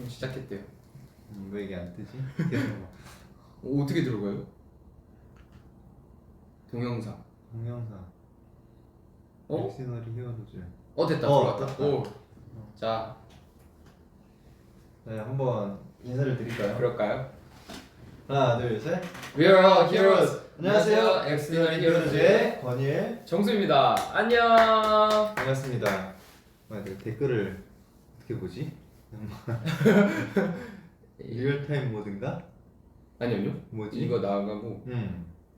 시작했대요. 왜 이게 안 뜨지? 어떻게 들어가요? 동영상. 엑시너리 히어로즈. 됐다. 들어왔다. 들어왔다. 오. 자, 네, 한번 인사를 드릴까요? 그럴까요? 하나, 둘, 셋. We are all heroes. 안녕하세요. 엑스트리널 히어로즈의 권일 정수입니다. 안녕. 반갑습니다. 댓글을 어떻게 보지? 리얼타임 모드인가? 아니요. 뭐지? 이거 나가고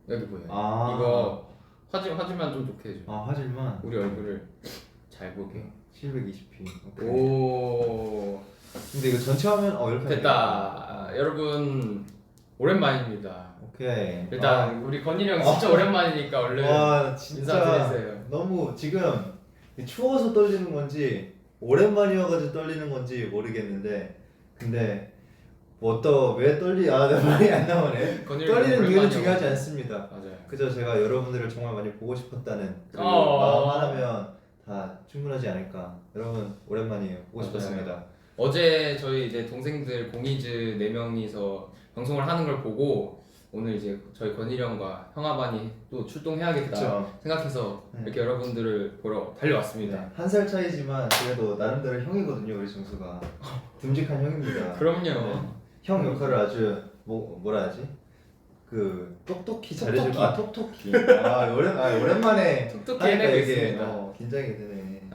여기 보여요. 이거 화질만 좀 좋게 해줘. 화질만 우리 얼굴을 잘 보게. 720p. 오케이. 오. 근데 이거 전체 화면 이렇게 됐다. 여러분 오랜만입니다. 오케이. 일단 우리 건일이 형 진짜 오랜만이니까 얼른 와 진짜 인사드리세요. 너무 지금 추워서 떨리는 건지 오랜만이어가지고 떨리는 건지 모르겠는데 근데 왜 내 말이 안 나오네. 떨리는 이유는 중요하지 않습니다. 맞아요. 그저 제가 여러분들을 정말 많이 보고 싶었다는 그리고 마음 하나면 다 충분하지 않을까. 여러분 오랜만이에요. 보고 싶었습니다. 어제 저희 이제 동생들 공이즈 4명이서 방송을 하는 걸 보고 오늘 이제 저희 건일이 형과 형아반이 또 출동해야겠다 그쵸. 생각해서 이렇게 여러분들을 보러 달려왔습니다. 네, 한 살 차이지만 그래도 나름대로 형이거든요. 우리 정수가 듬직한 형입니다. 그럼요. 네. 형 역할을 아주 뭐라 하지? 그 똑똑히 잘해줄 톡톡히. 오랜만에 톡톡히 해내고 이게, 있습니다. 긴장이 되네.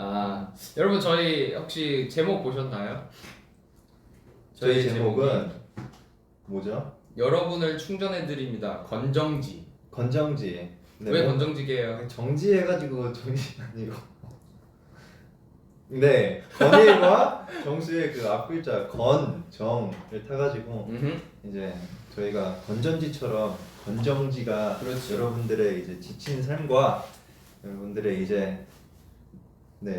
여러분 저희 혹시 제목 보셨나요? 저희 제목은 뭐죠? 여러분을 충전해드립니다. 건정지. 건정지. 네, 왜 건정지게요? 정지해가지고 정지 아니고. 네, 건일과 정수의 그 앞글자 건정을 타가지고 이제 저희가 건전지처럼 건정지가 그렇죠. 여러분들의 이제 지친 삶과 여러분들의 이제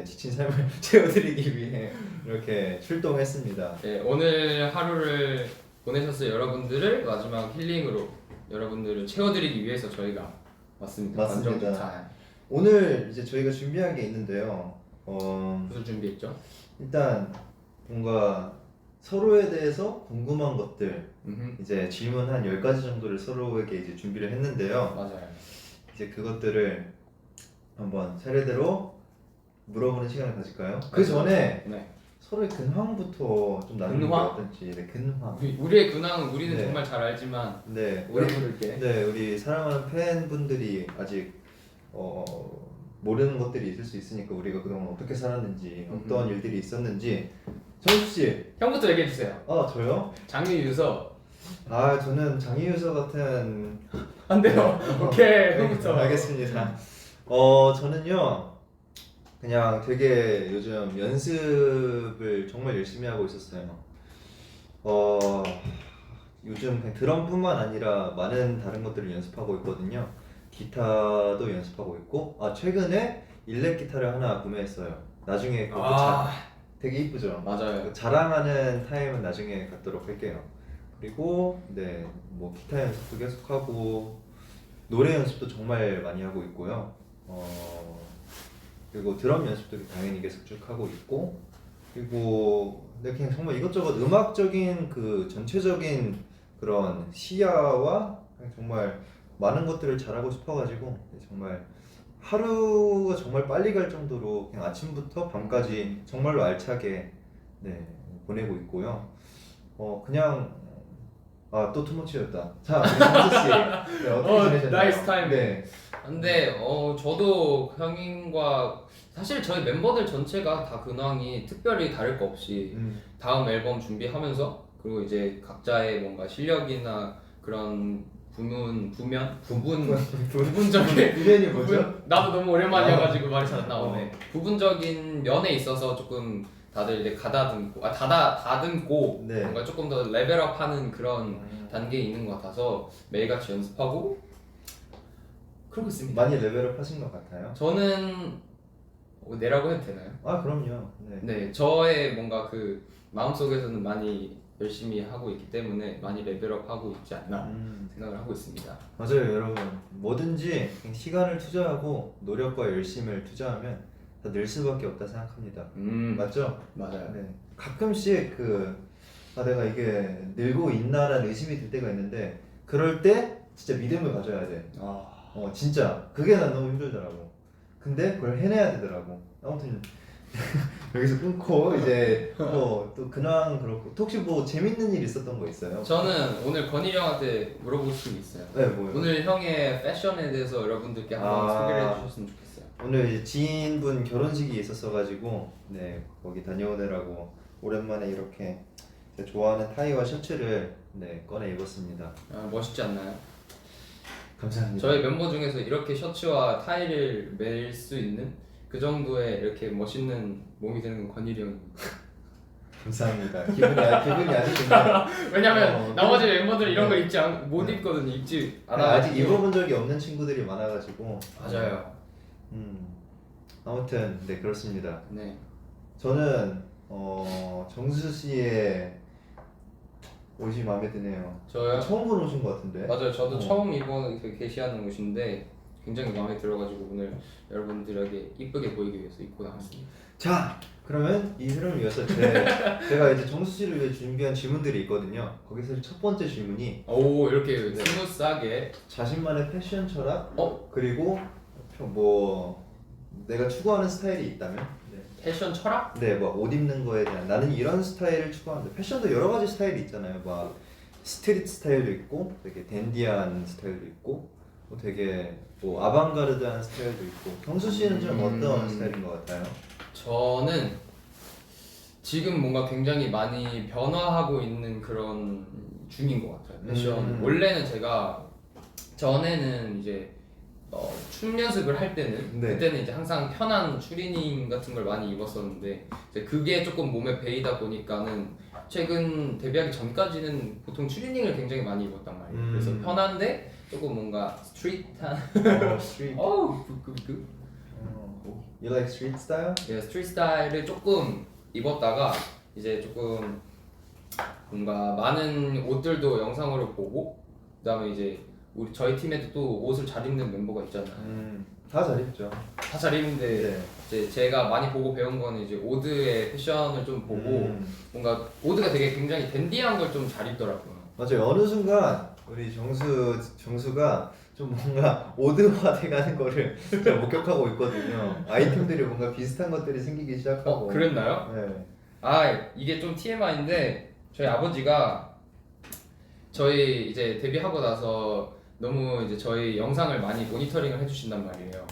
지친 삶을 채워드리기 위해 이렇게 출동했습니다. 네, 오늘 하루를 보내셨을 여러분들을 마지막 힐링으로 여러분들을 채워드리기 위해서 저희가 왔습니다. 맞습니다. 건정지 타임. 오늘 이제 저희가 준비한 게 있는데요. 무슨 준비했죠? 일단 뭔가 서로에 대해서 궁금한 것들 이제 질문 한 10가지 정도를 서로에게 이제 준비를 했는데요. 맞아요. 이제 그것들을 한번 차례대로 물어보는 시간을 가질까요? 그 전에 네. 서로의 근황부터 좀 나누는 게 근황? 어떨지. 네, 근황. 우리의 근황은 우리는 네. 정말 잘 알지만 네, 오래 부를게. 네, 우리 사랑하는 팬분들이 아직 모르는 것들이 있을 수 있으니까 우리가 그동안 어떻게 살았는지 어떤 일들이 있었는지 정수 씨. 형부터 얘기해 주세요. 저요? 장유유서. 저는 장유유서 같은 안 돼요. 오케이. 형부터. 알겠습니다. 저는요 그냥 되게 요즘 연습을 정말 열심히 하고 있었어요. 요즘 그냥 드럼뿐만 아니라 많은 다른 것들을 연습하고 있거든요. 기타도 연습하고 있고 최근에 일렉 기타를 하나 구매했어요. 나중에 그거 되게 이쁘죠? 맞아요. 자랑하는 타임은 나중에 갖도록 할게요. 그리고 뭐 기타 연습도 계속하고 노래 연습도 정말 많이 하고 있고요. 그리고 드럼 연습도 당연히 계속 쭉 하고 있고 그리고 그냥 정말 이것저것 음악적인 그 전체적인 그런 시야와 그냥 정말 많은 것들을 잘하고 싶어가지고 정말 하루가 정말 빨리 갈 정도로 그냥 아침부터 밤까지 정말로 알차게 보내고 있고요. 그냥 또 투머치였다. 자, 우리 어떻게 지내셨나요? 나이스 타이밍. 네. 근데 저도 형님과 사실 저희 멤버들 전체가 다 근황이 특별히 다를 거 없이 다음 앨범 준비하면서 그리고 이제 각자의 뭔가 실력이나 그런 부분적인 부면이 뭐죠? 나도 너무 오랜만이어가지고 말이 잘 안 나오네. 부분적인 면에 있어서 조금 다들 이제 다듬고 네. 뭔가 조금 더 레벨업하는 그런 단계에 있는 것 같아서 매일같이 연습하고 그러고 있습니다. 많이 레벨업 하신 것 같아요. 저는 내라고 해도 되나요? 그럼요. 네, 저의 뭔가 그 마음속에서는 많이 열심히 하고 있기 때문에 많이 레벨업하고 있지 않나 생각을 하고 있습니다. 맞아요, 여러분. 뭐든지 그냥 시간을 투자하고 노력과 열심을 투자하면 다 늘 수밖에 없다 생각합니다. 맞죠? 맞아요. 가끔씩 아 내가 이게 늘고 있나라는 의심이 들 때가 있는데 그럴 때 진짜 믿음을 가져야 돼. 진짜 그게 난 너무 힘들더라고. 근데 그걸 해내야 되더라고. 아무튼 여기서 끊고 이제 또 근황 그렇고 또 혹시 뭐 재밌는 일 있었던 거 있어요? 저는 오늘 건일 형한테 물어볼 수 있어요. 네 뭐요? 오늘 형의 패션에 대해서 여러분들께 한번 소개를 해주셨으면 좋겠어요. 오늘 이제 지인분 결혼식이 있었어가지고 네 거기 다녀오느라고 오랜만에 이렇게 제가 좋아하는 타이와 셔츠를 네 꺼내 입었습니다. 멋있지 않나요? 감사합니다. 저희 멤버 중에서 이렇게 셔츠와 타이를 멜 수 있는 그 정도의 이렇게 멋있는 몸이 되는 건 건일이 형입니다. 감사합니다. 기분이 아주 좋네요. 왜냐면 나머지 네. 멤버들 이런 걸 못 네. 입거든요. 입지 아직 않아가지고. 입어본 적이 없는 친구들이 많아가지고 맞아요. 아무튼 네 그렇습니다. 네. 저는 정수 씨의 옷이 마음에 드네요. 저요? 처음 본 옷인 것 같은데. 맞아요. 저도 어. 처음 이번 그 게시하는 옷인데 굉장히 마음에 들어가지고 오늘 여러분들에게 이쁘게 보이기 위해서 입고 나왔습니다. 자 그러면 이 흐름을 이어서 제가 이제 정수 씨를 위해 준비한 질문들이 있거든요. 거기서 첫 번째 질문이 오 이렇게 네. 스무스하게. 자신만의 패션 철학 어? 그리고 뭐 내가 추구하는 스타일이 있다면 패션 철학? 네, 뭐 옷 입는 거에 대한 나는 이런 스타일을 추구하는데 패션도 여러 가지 스타일이 있잖아요. 막 스트릿 스타일도 있고 되게 댄디한 스타일도 있고 뭐 되게 뭐 아방가르드한 스타일도 있고 경수 씨는 좀 어떤 스타일인 것 같아요? 저는 지금 뭔가 굉장히 많이 변화하고 있는 그런 중인 것 같아요. 패션. 원래는 제가 전에는 이제 춤 연습을 할 때는 네. 그때는 이제 항상 편한 추리닝 같은 걸 많이 입었었는데 이제 그게 조금 몸에 배이다 보니까는 최근 데뷔하기 전까지는 보통 추리닝을 굉장히 많이 입었단 말이에요. 그래서 편한데 조금 뭔가 스트릿한 스트릿. You like street style? 예, 스트릿 스타일을 조금 입었다가 이제 조금 뭔가 많은 옷들도 영상으로 보고 그다음에 이제 저희 팀에도 또 옷을 잘 입는 멤버가 있잖아요. 다 잘 입죠. 다 잘 입는데 네. 이제 제가 많이 보고 배운 거는 이제 오드의 패션을 좀 보고 뭔가 오드가 되게 굉장히 댄디한 걸 좀 잘 입더라고요. 맞아요. 어느 순간 우리 정수가 좀 뭔가 오드화 돼가는 거를 제가 목격하고 있거든요. 아이템들이 뭔가 비슷한 것들이 생기기 시작하고. 그랬나요? 네. 이게 좀 TMI인데 저희 아버지가 저희 이제 데뷔하고 나서 너무 이제 저희 영상을 많이 모니터링을 해주신단 말이에요.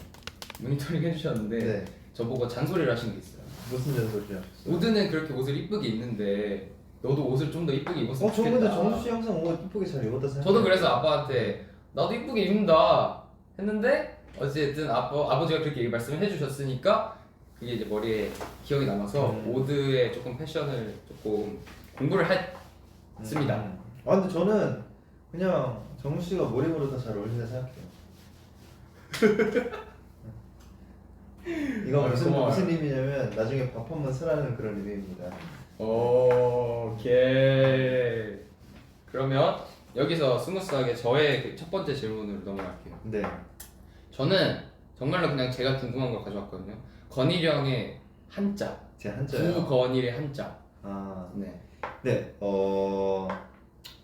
모니터링 해주셨는데 네. 저보고 잔소리를 하신 게 있어요. 무슨 잔소리야? 오드는 그렇게 옷을 이쁘게 입는데 너도 옷을 좀 더 이쁘게 입었으면 저 좋겠다. 근데 정수 씨 항상 옷 이쁘게 잘 입었다 생각해요. 저도 그래서 아빠한테 나도 이쁘게 입는다 했는데 어쨌든 아버지가 그렇게 말씀을 해주셨으니까 그게 이제 머리에 기억이 남아서 오드의 조금 패션을 조금 공부를 했습니다. 근데 저는 그냥 정수 씨가 뭘 입어도 다 잘 어울린다 생각해요. 이거 무슨 의미냐면 나중에 밥 한번 쓰라는 그런 의미입니다. 오케이. 그러면 여기서 스무스하게 저의 그 첫 번째 질문으로 넘어갈게요. 네. 저는 정말로 그냥 제가 궁금한 걸 가져왔거든요. 건일형의 한자. 제 한자요. 구건일의 한자. 네. 네. 네.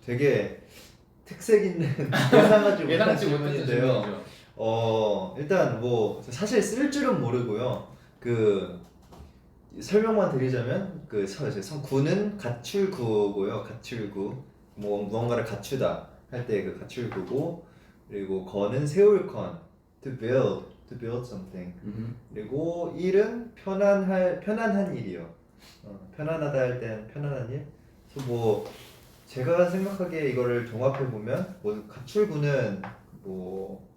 되게 특색 있는 예상하지 못한 예상치 못했던 질문인데요. 질문이죠. 일단 뭐 사실 쓸 줄은 모르고요. 그 설명만 드리자면 구는 가출구고요. 가출구. 뭐 무언가를 갖추다 할 때 그 가출구고 그리고 건은 세울 건 to build something. 그리고 일은 편안한 일이요. 편안하다 할 땐 편안한 일. 그래서 뭐 제가 생각하기에 이거를 종합해 보면 뭐 가출구는 뭐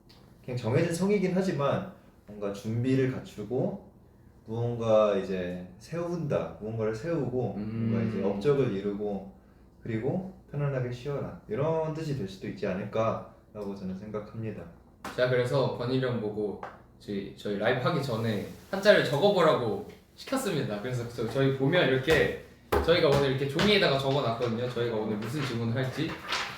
그냥 정해진 성이긴 하지만 뭔가 준비를 갖추고 무언가 이제 무언가를 세우고 뭔가 이제 업적을 이루고 그리고 편안하게 쉬어라 이런 뜻이 될 수도 있지 않을까라고 저는 생각합니다. 제가 그래서 건일형 보고 저희 라이브 하기 전에 한자를 적어보라고 시켰습니다. 그래서 저희 보면 이렇게 저희가 오늘 이렇게 종이에다가 적어놨거든요. 저희가 오늘 무슨 질문을 할지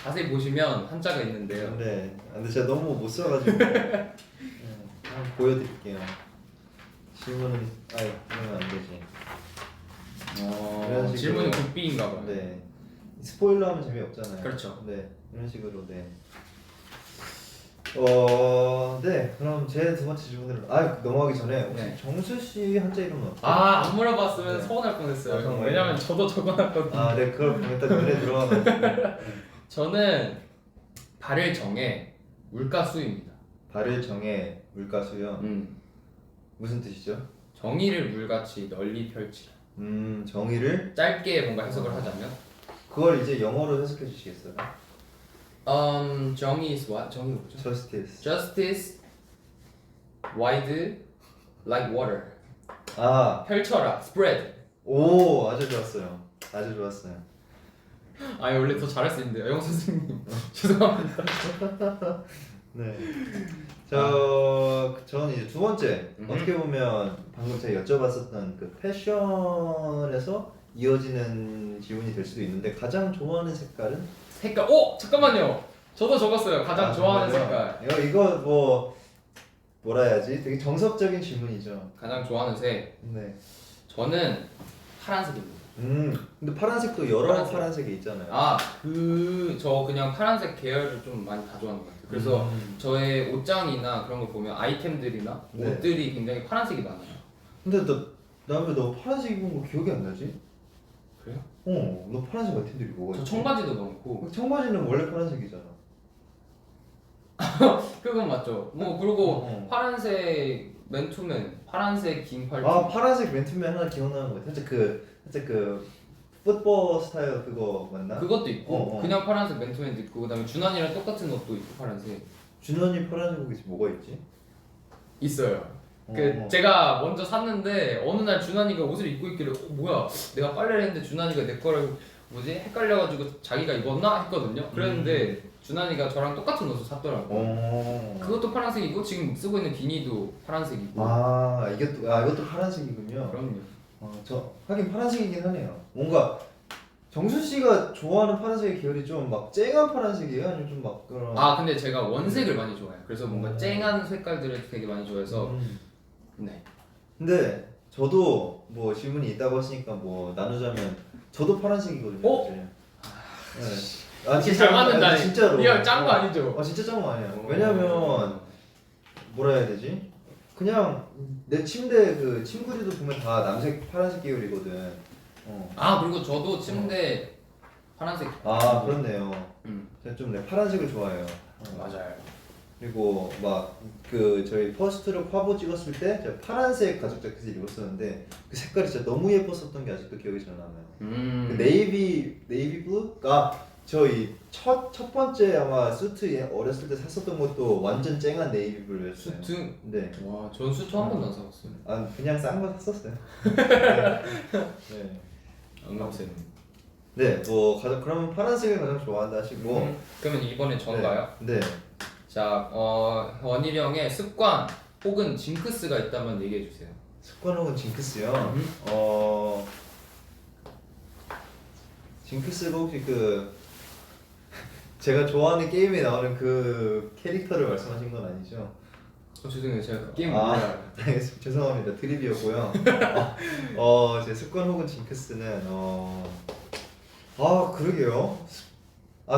자세히 보시면 한자가 있는데요. 네, 근데 제가 너무 못 써가지고 한번 보여드릴게요. 질문은 그러면 안 되지. 질문은 국비인가봐요. 네. 스포일러 하면 재미없잖아요. 그렇죠. 네, 이런 식으로 네. 네, 그럼 제 두 번째 질문으로 넘어가기 전에 혹시 네. 정수 씨 한자 이름은 어때요? 안 물어봤으면 네. 서운할 뻔했어요. 정말요? 왜냐면 저도 적어놨거든요. 네, 그걸 보면 딱 눈에 들어가면 저는 발을 정해 물가수입니다. 발을 정해 물가수요. 무슨 뜻이죠? 정의를 물같이 널리 펼치라. 정의를 짧게 뭔가 해석을 하자면 그걸 이제 영어로 해석해 주시겠어요? 정의 is what? 정의 뭐죠? Justice. Justice wide like water. 펼쳐라. spread. 오, 아주 좋았어요. 아주 좋았어요. 원래 더 잘할 수 있는데요, 영 선생님. 죄송합니다. 네. 저는 이제 두 번째 어떻게 보면 방금 제가 여쭤봤었던 그 패션에서 이어지는 질문이 될 수도 있는데 가장 좋아하는 색깔은? 색깔. 잠깐만요. 저도 적었어요. 가장 좋아하는 색깔. 이거 뭐라 해야지? 되게 정석적인 질문이죠. 가장 좋아하는 색. 네. 저는 파란색입니다. 근데 파란색도 여러 파란색. 파란색이 있잖아요. 저 그냥 파란색 계열을 좀 많이 다 좋아하는 것 같아요. 그래서 저의 옷장이나 그런 거 보면 아이템들이나 네. 옷들이 굉장히 파란색이 많아요. 근데 너 파란색 입은 거 기억이 안 나지? 그래요? 너 파란색 아이템들이 뭐가 저 있지? 청바지도 많고. 청바지는 원래 파란색이잖아. 그건 맞죠. 그리고 어. 파란색 맨투맨, 파란색 긴 팔티. 파란색 맨투맨 하나 기억나는 거 같아. 살짝 그 풋볼 스타일 그거 맞나? 그것도 있고 어. 그냥 파란색 맨투맨도 있고 그다음에 준환이랑 똑같은 옷도 있고 파란색 준원이 파란색 옷이 뭐가 있지? 있어요. 어. 제가 먼저 샀는데 어느 날 준환이가 옷을 입고 있길래 뭐야 내가 빨래를 했는데 준환이가 내 거를 뭐지 헷갈려가지고 자기가 입었나 했거든요. 그랬는데 준환이가 저랑 똑같은 옷을 샀더라고요. 그것도 파란색이고 지금 쓰고 있는 비니도 파란색이고. 이것도 파란색이군요. 그럼요. 저 하긴 파란색이긴 하네요. 뭔가 정수 씨가 좋아하는 파란색의 계열이 좀 막 쨍한 파란색이에요? 아니면 좀 막 그런? 근데 제가 원색을 많이 좋아해요. 그래서 뭔가 쨍한 색깔들을 되게 많이 좋아해서. 네. 근데 저도 뭐 질문이 있다고 하시니까 뭐 나누자면 저도 파란색이거든요. 사실. 네. 이렇게 잘 맞는다니. 진짜로. 이거 짠 거 아니죠? 진짜 짠 거 아니에요. 왜냐면 뭐라 해야 되지? 그냥 내 침대 그 침구리도 보면 다 남색 파란색 계열이거든. 그리고 저도 침대 파란색. 그렇네요. 제가 좀 파란색을 좋아해요. 맞아요. 그리고 막 그 저희 퍼스트룩 화보 찍었을 때 제가 파란색 가죽 자켓을 입었었는데 그 색깔이 진짜 너무 예뻤었던 게 아직도 기억이 잘 남아요. 그 네이비 블루가 저희 첫 번째 아마 수트 어렸을 때 샀었던 것도 완전 쨍한 네이비 블루였어요. 수트? 네. 와, 전 수트 한 번도 안 사봤어요. 그냥 싼 거 샀었어요. 네. 아무튼. 네, 그러면 파란색을 가장 좋아한다 하시고. 그러면 이번에 전가요? 네. 자, 원일이 형의 습관 혹은 징크스가 있다면 얘기해 주세요. 습관 혹은 징크스요. 징크스가 혹시 제가 좋아하는 게임에 나오는 그 캐릭터를 말씀하신 건 아니죠? 죄송해요, 제가 그 게임 몰라요. 알겠습니다. 죄송합니다. 드립이었고요. 제 습관 혹은 징크스는 그러게요.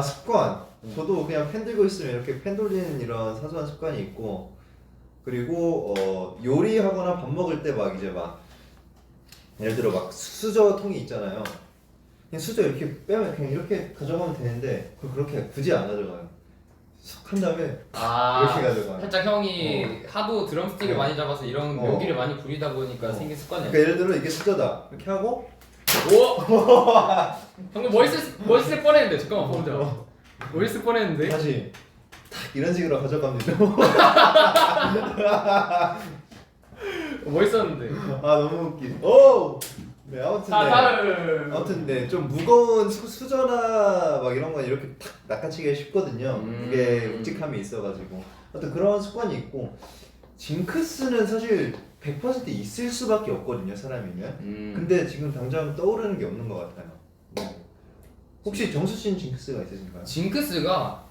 습관. 저도 그냥 펜 들고 있으면 이렇게 펜 돌리는 이런 사소한 습관이 있고, 그리고 요리하거나 밥 먹을 때 예를 들어 수저통이 있잖아요. 그냥 수저 이렇게 빼면 그냥 이렇게 가져가면 되는데 그렇게 굳이 안 가져가요. 쑥 한 다음에 이렇게 가져가요. 살짝 형이 하도 드럼스틱을 많이 잡아서 이런 묘기를 많이 부리다 보니까 생긴 습관이야. 그러니까 예를 들어 이게 수저다 이렇게 하고 방금 멋있을 뻔했는데 잠깐만 보자. 멋있을 뻔했는데. 다시 딱 이런 식으로 가져가면 되죠. 멋있었는데. 너무 웃기. 오. 네, 다음. 아무튼 네, 좀 무거운 수저나 이런 건 이렇게 탁 낚아치기가 쉽거든요. 무게 묵직함이 있어가지고. 아무튼 그런 습관이 있고, 징크스는 사실 100% 있을 수밖에 없거든요, 사람이면. 근데 지금 당장 떠오르는 게 없는 것 같아요. 혹시 정수 씨는 징크스가 있으신가요? 징크스가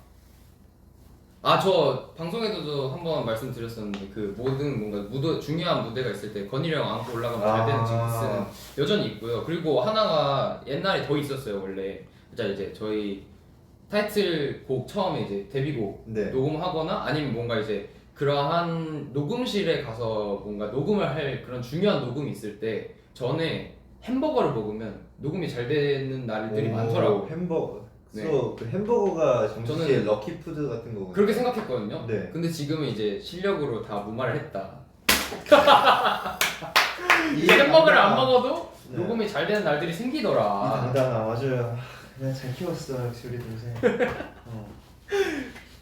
아, 저 방송에서도 한번 말씀드렸었는데 그 모든 뭔가 중요한 무대가 있을 때 건일이 형 안고 올라가면 잘 되는 징크스는 여전히 있고요. 그리고 하나가 옛날에 더 있었어요. 원래 이제 저희 타이틀곡 처음에 이제 데뷔곡 네. 녹음하거나 아니면 뭔가 이제 그러한 녹음실에 가서 뭔가 녹음을 할 그런 중요한 녹음이 있을 때 전에 햄버거를 먹으면 녹음이 잘 되는 날들이 많더라고요. 햄버거. 네. 그 햄버거가 정식의 저는 럭키푸드 같은 거군요. 그렇게 생각했거든요. 네. 근데 지금은 이제 실력으로 다 무마를 했다. 이 이제 햄버거를 당당- 안 먹어도 네. 녹음이 잘 되는 날들이 이 생기더라. 당당함 맞아요. 그냥 잘 키웠어 역시 우리 동생.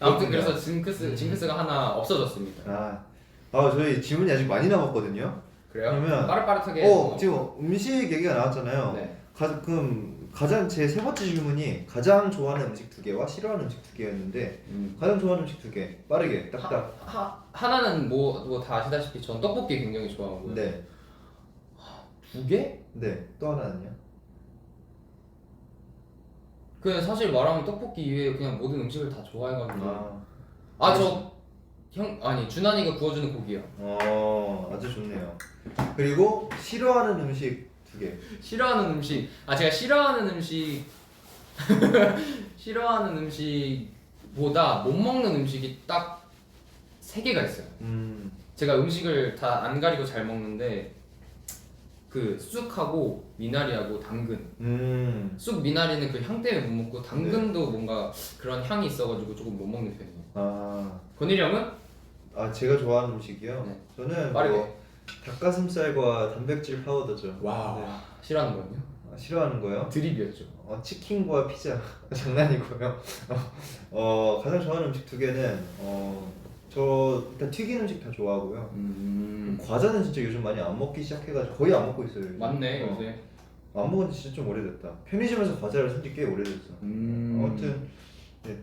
아무튼 그렇군요. 그래서 징크스가 하나 없어졌습니다. 저희 질문이 아직 많이 남았거든요. 그래요? 그러면 빠릿빠릿하게. 지금 음식 얘기가 나왔잖아요. 네. 그럼 가장 제 세 번째 질문이 가장 좋아하는 음식 2개와 싫어하는 음식 2개였는데 가장 좋아하는 음식 2개 빠르게 딱딱. 하나는 뭐 다 아시다시피 전 떡볶이 굉장히 좋아하고요. 네. 2개? 네. 또 하나는요? 그냥 사실 말하면 떡볶이 이외에 그냥 모든 음식을 다 좋아해가지고. 준환이가 구워주는 고기요. 아주 좋네요. 그리고 싫어하는 음식 2개. 싫어하는 음식. 제가 싫어하는 음식 싫어하는 음식보다 못 먹는 음식이 딱 3개가 있어요. 제가 음식을 다 안 가리고 잘 먹는데 그 쑥하고 미나리하고 당근. 쑥 미나리는 그 향 때문에 못 먹고 당근도 뭔가 그런 향이 있어가지고 조금 못 먹는 편이에요. 건일이 형은? 제가 좋아하는 음식이요? 네. 저는 빠르게. 닭가슴살과 단백질 파우더죠. 와우. 네. 싫어하는 거는요? 싫어하는 거요? 드립이었죠. 치킨과 피자. 장난이고요. 가장 좋아하는 음식 2개는 저 일단 튀긴 음식 다 좋아하고요. 과자는 진짜 요즘 많이 안 먹기 시작해가지고 거의 안 먹고 있어요. 요즘. 맞네 요새. 안 먹은 지 진짜 좀 오래됐다. 편의점에서 과자를 산지 꽤 오래됐어. 아무튼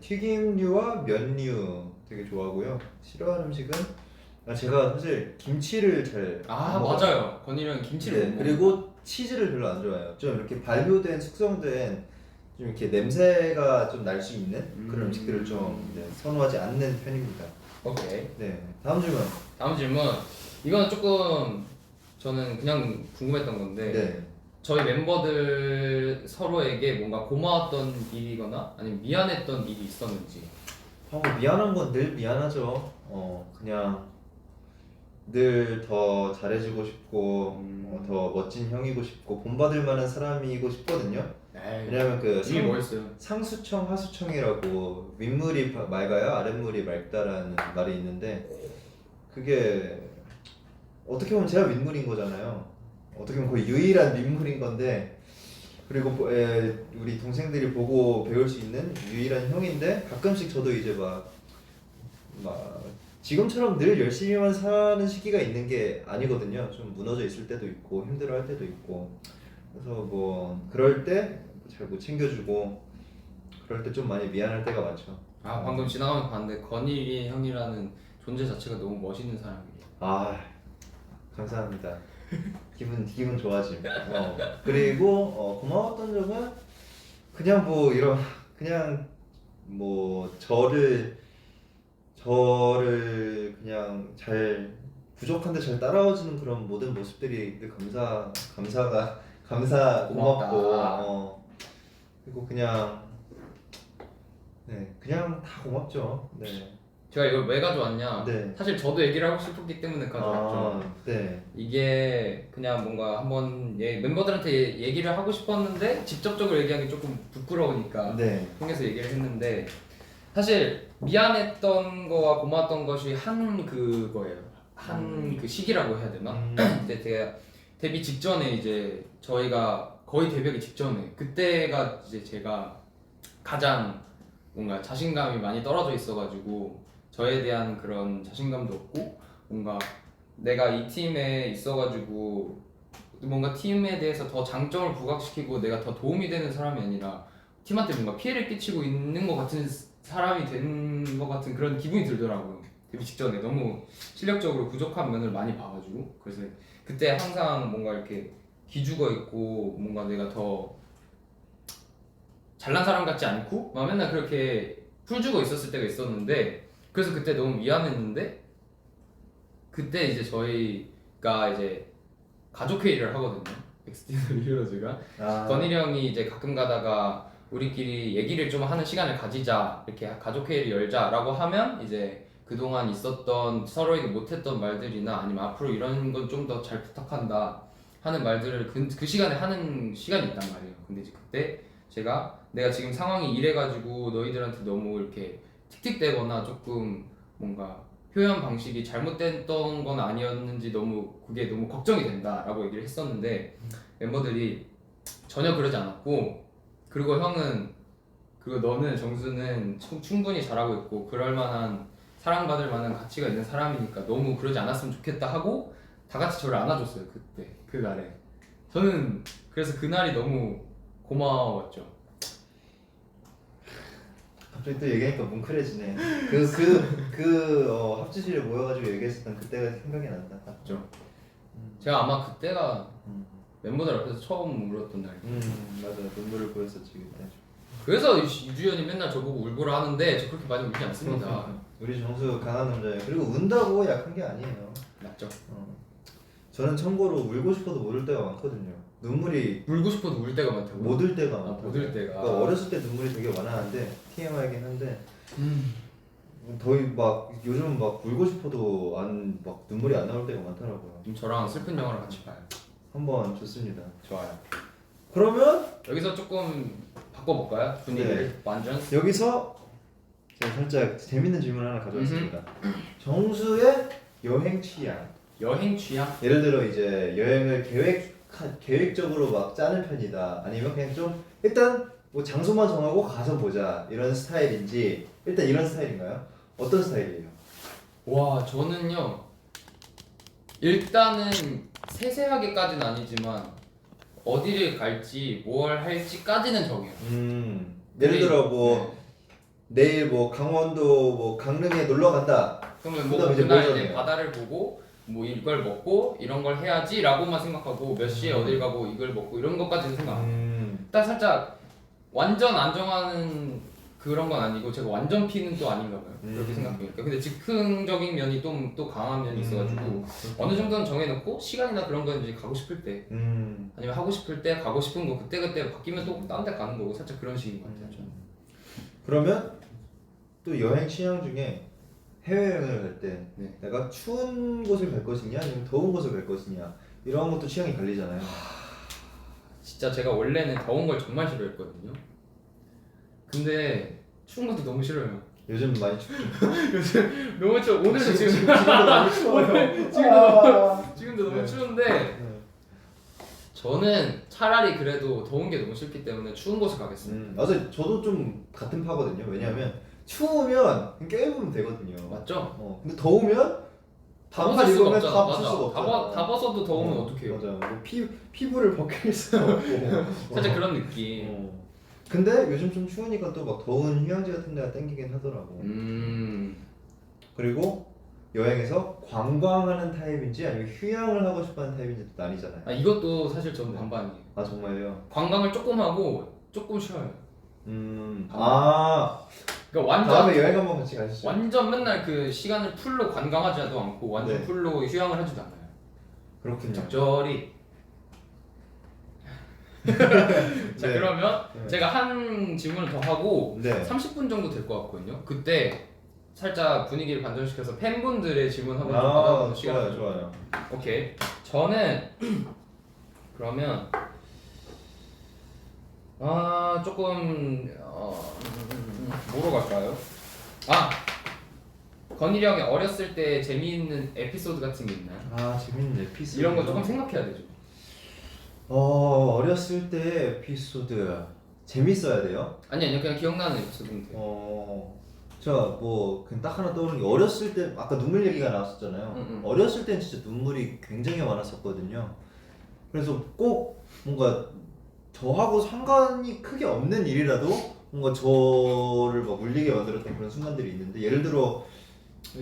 튀김류와 면류 되게 좋아하고요. 싫어하는 음식은 제가 사실 김치를 잘 안 먹어요. 맞아요. 건일이 형은 김치를 못 먹어요. 그리고 치즈를 별로 안 좋아해요. 좀 이렇게 발효된 숙성된 좀 이렇게 냄새가 좀 날 수 있는 그런 음식들을 좀 선호하지 않는 편입니다. 오케이. 네. 다음 질문. 다음 질문. 이거는 조금 저는 그냥 궁금했던 건데 네. 저희 멤버들 서로에게 뭔가 고마웠던 일이거나 아니면 미안했던 일이 있었는지. 미안한 건 늘 미안하죠. 그냥 늘 더 잘해주고 싶고 더 멋진 형이고 싶고 본받을 만한 사람이고 싶거든요. 왜냐면 이게 뭐였어요? 상수청 하수청이라고 윗물이 맑아야 아랫물이 맑다라는 말이 있는데 그게 어떻게 보면 제가 윗물인 거잖아요. 어떻게 보면 거의 유일한 윗물인 건데 그리고 우리 동생들이 보고 배울 수 있는 유일한 형인데 가끔씩 저도 이제 막 지금처럼 늘 열심히만 사는 시기가 있는 게 아니거든요. 좀 무너져 있을 때도 있고 힘들어할 때도 있고 그래서 뭐 그럴 때 잘 못 챙겨주고 그럴 때 좀 많이 미안할 때가 많죠. 방금 지나가면서 봤는데 건일이 형이라는 존재 자체가 너무 멋있는 사람이에요. 감사합니다. 기분 좋아짐. 그리고 고마웠던 점은 그냥 저를 그냥 잘 부족한데 잘 따라와주는 그런 모든 모습들이 늘 고맙고 그리고 그냥 다 고맙죠. 네. 제가 이걸 왜 가져왔냐? 네. 사실 저도 얘기를 하고 싶었기 때문에 가져왔죠. 네. 이게 그냥 뭔가 한번 멤버들한테 얘기를 하고 싶었는데 직접적으로 얘기하기 조금 부끄러우니까 통해서 얘기를 했는데 사실 미안했던 거와 고마웠던 것이 한 그거예요. 한 그 시기라고 해야 되나? 이제 제가 데뷔 직전에 이제 저희가 거의 데뷔하기 직전에 그때가 이제 제가 가장 뭔가 자신감이 많이 떨어져 있어가지고 저에 대한 그런 자신감도 없고 뭔가 내가 이 팀에 있어가지고 뭔가 팀에 대해서 더 장점을 부각시키고 내가 더 도움이 되는 사람이 아니라 팀한테 뭔가 피해를 끼치고 있는 것 같은 사람이 된 것 같은 그런 기분이 들더라고요. 데뷔 직전에 너무 실력적으로 부족한 면을 많이 봐가지고 그래서 그때 항상 뭔가 이렇게 기죽어 있고 뭔가 내가 더 잘난 사람 같지 않고 막 맨날 그렇게 풀주고 있었을 때가 있었는데 그래서 그때 너무 미안했는데 그때 이제 저희가 이제 가족 회의를 하거든요. 엑스티너 히어로즈가 건일이 형이 이제 가끔 가다가 우리끼리 얘기를 좀 하는 시간을 가지자 이렇게 가족 회의를 열자라고 하면 이제 그동안 있었던 서로에게 못했던 말들이나 아니면 앞으로 이런 건 좀 더 잘 부탁한다 하는 말들을 그 시간에 하는 시간이 있단 말이에요. 근데 이제 그때 제가 내가 지금 상황이 이래가지고 너희들한테 너무 이렇게 틱틱대거나 조금 뭔가 표현 방식이 잘못됐던 건 아니었는지 그게 너무 걱정이 된다라고 얘기를 했었는데 멤버들이 전혀 그러지 않았고 그리고 너는 정수는 충분히 잘하고 있고 그럴 만한 사랑받을 만한 가치가 있는 사람이니까 너무 그러지 않았으면 좋겠다 하고 다 같이 저를 안아줬어요. 그때 그날에 저는 그래서 그날이 너무 고마웠죠. 갑자기 또 얘기하니까 뭉클해지네. 합주실에 모여가지고 얘기했었던 그때가 생각이 난다. 맞죠. 제가 아마 그때가 멤버들 앞에서 처음 울었던 날. 맞아. 눈물을 보였었지 그때. 그래서 유주현이 맨날 저보고 울보라 하는데 저 그렇게 많이 울지 않습니다. 우리 정수 강한 남자예요. 그리고 운다고 약한 게 아니에요. 맞죠. 저는 참고로 울고 싶어도 못 울 때가 많거든요. 눈물이 울고 싶어도 울 때가 많다고. 못 울 때가 많아. 못 울 때가. 그러니까 어렸을 때 눈물이 되게 많았는데 TMI긴 한데 요즘 막 울고 싶어도 막 눈물이 안 나올 때가 많더라고요. 저랑 슬픈 영화를 같이 봐요. 한번 좋습니다. 좋아요. 그러면 여기서 조금 바꿔볼까요? 분위기를 완전. 여기서 제가 살짝 재밌는 질문 하나 가져왔습니다. 정수의 여행 취향. 여행 취향? 예를 들어 이제 여행을 계획적으로 막 짜는 편이다. 아니면 그냥 좀 일단 뭐 장소만 정하고 가서 보자 이런 스타일인지 일단 이런 스타일인가요? 어떤 스타일이에요? 와 저는요 일단은 세세하게까지는 아니지만 어디를 갈지 뭘 할지까지는 정해요. 예를 들어 뭐 네. 내일 뭐 강원도 뭐 강릉에 놀러 간다. 그러면 뭐 그다음에 이제 그날 뭘 이제 정해요? 바다를 보고 뭐 이걸 먹고 이런 걸 해야지라고만 생각하고 몇 시에 어딜 가고 이걸 먹고 이런 것까지는 생각 안 해요. 딱 살짝 완전 안 정하는 그런 건 아니고 제가 완전 피는 또 아닌가 봐요. 그렇게 생각하니까. 근데 즉흥적인 면이 또 강한 면이 있어가지고 어느 정도는 정해놓고 시간이나 그런 건 이제 가고 싶을 때 아니면 하고 싶을 때 가고 싶은 거 그때 바뀌면 또 다른 데 가는 거고 살짝 그런 식인 것 같아요. 저는. 그러면 또 여행 취향 중에 해외여행을 갈 때 네. 내가 추운 곳을 갈 것이냐 아니면 더운 곳을 갈 것이냐 이런 것도 취향이 갈리잖아요. 진짜 제가 원래는 더운 걸 정말 싫어했거든요. 근데 추운 것도 너무 싫어요. 요즘 많이 춥죠. 요즘 너무 추워. 오늘도 지금도 많이 추워요. 지금도 너무 네. 추운데 저는 차라리 그래도 더운 게 너무 싫기 때문에 추운 곳을 가겠습니다. 맞아요. 저도 좀 같은 파거든요. 왜냐하면 추우면 깨우면 되거든요. 맞죠? 근데 더우면 다 벗을 수가 입으면 없잖아. 다 벗을 수가 맞아. 없잖아. 다 벗어도 더우면 어떡해요? 맞아요. 뭐 피부를 벗길 수가 없고. 살짝 그런 느낌. 근데 요즘 좀 추우니까 또 막 더운 휴양지 같은 데가 땡기긴 하더라고. 그리고 여행에서 관광하는 타입인지 아니면 휴양을 하고 싶어하는 타입인지 또 나뉘잖아요. 아 이것도 사실 저는 반반이에요. 아 정말요? 관광을 조금 하고 조금 쉬어요. 아 그러니까 완전 다음에 여행 한번 같이 가시죠. 완전 맨날 그 시간을 풀로 관광하지도 않고 완전 네. 풀로 휴양을 하지도 않아요. 그렇군요. 적절히. 자 네. 그러면 네. 제가 한 질문을 더 하고 네. 30분 정도 될 것 같거든요. 그때 살짝 분위기를 반전시켜서 팬분들의 질문 한번 좀 아 받아보는 시간을 좋아요. 오케이. 저는 그러면 조금 뭐로 갈까요? 건일이 형이 어렸을 때 재미있는 에피소드 같은 게 있나요? 아 재밌는 에피소드. 이런 거 조금 생각해야 되죠. 어렸을 때 에피소드 재밌어야 돼요. 아니요 그냥 기억나는 에피소드면 돼요. 제가 뭐 그냥 딱 하나 떠오르는 게 어렸을 때 아까 눈물 얘기가 나왔었잖아요. 어렸을 땐 진짜 눈물이 굉장히 많았었거든요. 그래서 꼭 뭔가 저하고 상관이 크게 없는 일이라도 뭔가 저를 막 울리게 만들었던 그런 순간들이 있는데 예를 들어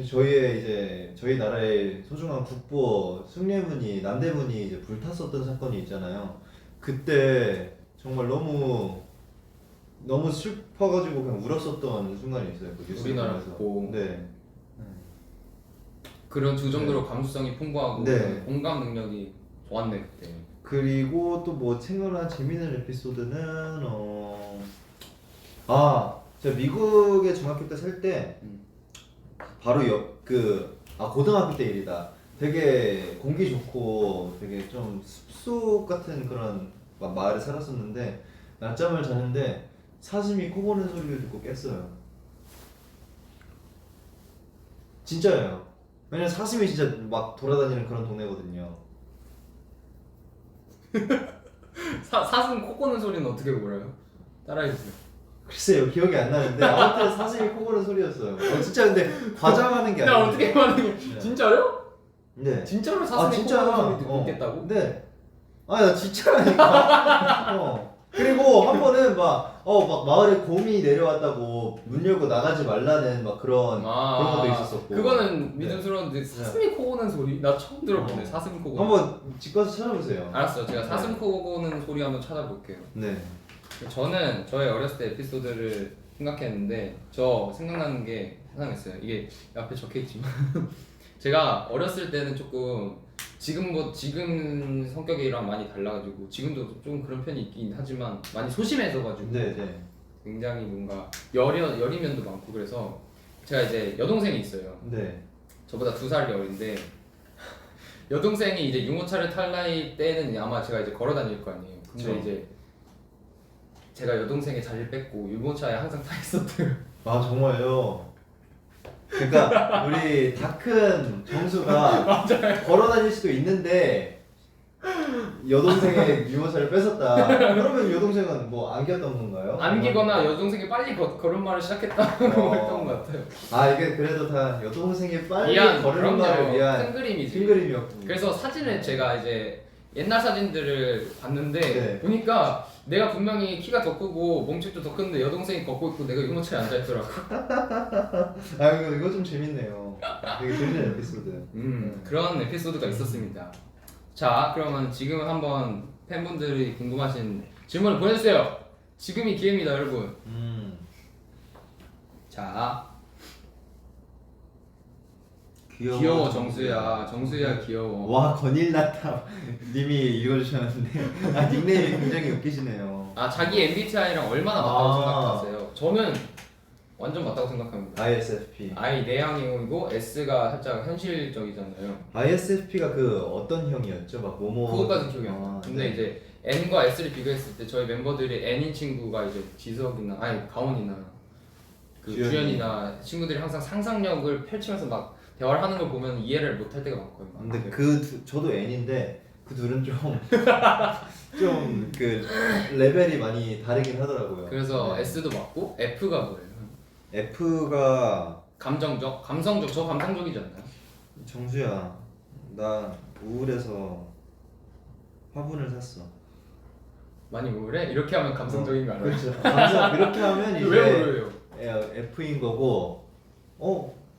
저희 나라의 소중한 국보 숭례문이 남대문이 이제 불탔었던 사건이 있잖아요. 그때 정말 너무 슬퍼가지고 그냥 울었었던 순간이 있어요. 그 뉴스 우리나라 보면서. 국보. 네. 그런 그 정도로 감수성이 풍부하고 네. 공감 능력이 좋았네 그때. 그리고 또 뭐 생각난 재밌는 에피소드는 제가 미국에 중학교 때 살 때 바로 고등학교 때 일이다. 되게 공기 좋고 되게 좀 숲속 같은 그런 마을에 살았었는데 낮잠을 자는데 사슴이 코 고는 소리를 듣고 깼어요. 진짜예요. 왜냐면 사슴이 진짜 막 돌아다니는 그런 동네거든요. 사슴 코 고는 소리는 어떻게 몰라요? 따라해주세요. 글쎄요, 기억이 안 나는데 아무튼 사슴이 코 고는 소리였어요. 진짜 근데 과장하는 게 나 아니에요. 어떻게 말하는 게 진짜요? 네. 진짜로 사슴이 코 고는 소리 듣고 깼다고? 네. 나 진짜라니까. 그리고 한 번은 막 마을에 곰이 내려왔다고 문 열고 나가지 말라는 막 그런 것도 있었었고. 그거는 믿음스러운데 사슴이 코 고는 소리? 나 처음 들어보네. 사슴 코 고는. 한번 집 가서 찾아보세요. 알았어요. 제가 사슴 코 고는 소리 한번 찾아볼게요. 네. 저는 저의 어렸을 때 에피소드를 생각했는데 저 생각나는 게 하나 있어요. 이게 앞에 적혀있지만 제가 어렸을 때는 조금 지금 성격이랑 많이 달라가지고 지금도 좀 그런 편이 있긴 하지만 많이 소심해져가지고 네. 굉장히 뭔가 여린 면도 많고 그래서 제가 이제 여동생이 있어요. 네. 저보다 2살이 어린데 여동생이 이제 유모차를 탈 나이 때는 아마 제가 이제 걸어 다닐 거 아니에요. 근데 그쵸. 이제 제가 여동생의 자리를 뺏고 유모차에 항상 타 있었대요. 아 정말요? 그러니까 우리 다 큰 정수가 걸어 다닐 수도 있는데 여동생의 유모차를 뺏었다. 그러면 여동생은 뭐 안겼던 건가요? 안기거나 여동생이 빨리 걸음마를 시작했다고 했던 것 같아요. 이게 그래도 다 여동생이 빨리 그럼요. 걸음마를 위한 큰 그림이지. 큰 그림이었군요. 그래서 사진을 제가 이제 옛날 사진들을 봤는데 네. 보니까 내가 분명히 키가 더 크고 몸집도 더 큰데 여동생이 걷고 있고 내가 유모차에 앉아 있더라고. 이거 좀 재밌네요. 되게 재밌는 에피소드. 그런 에피소드가 있었습니다. 자, 그러면 지금 한번 팬분들이 궁금하신 질문을 보내주세요. 지금이 기회입니다, 여러분. 자, 귀여워 정수야 귀여워. 와 건일나타 님이 읽어주셨는데 닉네임이 굉장히 웃기시네요. 자기 MBTI랑 얼마나 맞다고 생각하세요? 저는 완전 맞다고 생각합니다. ISFP. I 내향형이고 S가 살짝 현실적이잖아요. ISFP가 그 어떤 형이었죠? 막 뭐뭐. 그것까지 기억이 안 나. 근데 네. 이제 N과 S를 비교했을 때 저희 멤버들이 N인 친구가 이제 지석이나 가온이나 주연이나 친구들이 항상 상상력을 펼치면서 막 대화를 하는 걸 보면 이해를 못할 때가 많거든요. 근데 저도 N인데 그 둘은 좀 그 레벨이 많이 다르긴 하더라고요. 그래서 네. S도 맞고 F가 뭐예요? F가 감성적, 저 감성적이지 않나요? 정수야, 나 우울해서 화분을 샀어. 많이 우울해? 이렇게 하면 감성적인 거 알아요? 그렇죠. 감성 이렇게 하면 이제 왜 우울해요? F인 거고,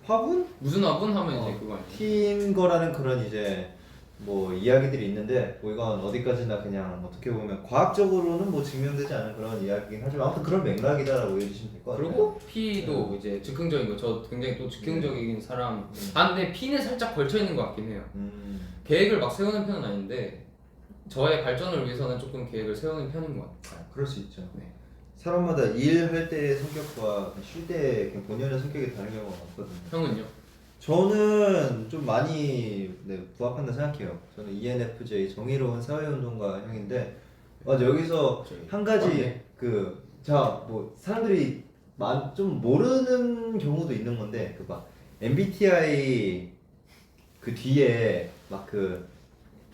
화분? 무슨 화분 하면 이제 그거 아니에요? T인 거라는 그런 이제 뭐 이야기들이 있는데 뭐 이건 어디까지나 그냥 어떻게 보면 과학적으로는 뭐 증명되지 않은 그런 이야기긴 하지만 아무튼 그런 맥락이다라고 이해해주시면 될 것 같아요. 그리고 P도 이제 즉흥적인 거. 저 굉장히 또 즉흥적인 사람. 근데 P는 살짝 걸쳐 있는 것 같긴 해요. 계획을 막 세우는 편은 아닌데 저의 발전을 위해서는 조금 계획을 세우는 편인 것 같아요. 그럴 수 있죠. 네. 사람마다 일할 때의 성격과 쉴 때 그냥 본연의 성격이 다른 경우가 많거든요. 형은요? 저는 좀 많이 부합한다 생각해요. 저는 ENFJ 정의로운 사회운동가 형인데 여기서 한 가지 뭐 사람들이 좀 모르는 경우도 있는 건데 막 MBTI 그 뒤에 막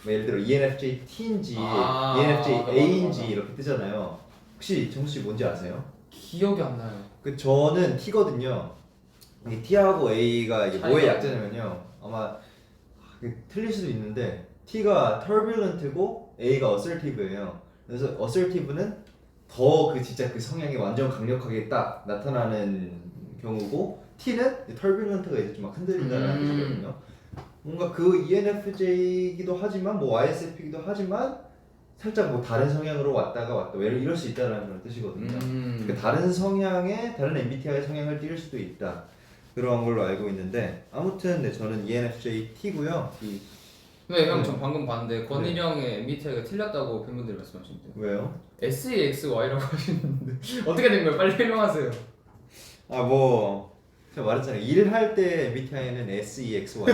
예를 들어 ENFJ T인지 ENFJ A인지 이렇게 뜨잖아요. 혹시 정수 씨 뭔지 아세요? 기억이 안 나요. 저는 T거든요. 이 T하고 A가 이게 뭐의 약자냐면요. 아마 틀릴 수도 있는데 T가 turbulent고 A가 assertive예요. 그래서 assertive는 더 진짜 그 성향이 완전 강력하게 딱 나타나는 경우고 T는 turbulent가 이제 좀 막 흔들린다는 뜻이거든요. 뭔가 그 ENFJ이기도 하지만 뭐 ISFP이기도 하지만 살짝 뭐 다른 성향으로 왔다 이럴 수 있다는 그런 뜻이거든요. 그러니까 다른 성향의 다른 MBTI 성향을 띌 수도 있다. 그런 걸로 알고 있는데 아무튼 네, 저는 ENFJ T고요. 근데 형 네. 저 방금 봤는데 권일이 형의 MBTI가 틀렸다고 팬분들이 말씀하시는데 왜요? SEXY라고 하시는데 어떻게 된 거예요? 빨리 설명하세요. 아 뭐 제가 말했잖아요. 일할 때 MBTI는 SEXY고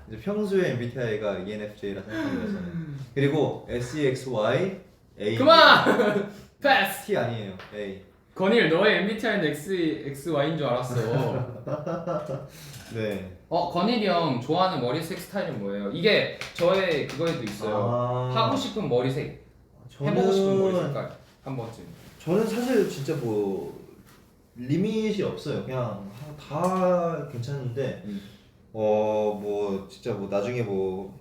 이제 평소에 MBTI가 ENFJ라 생각합니다 저는. 그리고 SEXY A 그만! 패스! T 아니에요. A. 권일 너의 MBTI는 XY인 줄 알았어. 네. 권일이 형 좋아하는 머리색 스타일은 뭐예요? 이게 저의 그거에도 있어요. 하고 싶은 머리색, 해보고 싶은 머리 색깔 한 번쯤. 저는 사실 진짜 뭐 리밋이 없어요. 그냥 다 괜찮은데 뭐 진짜 뭐 나중에 뭐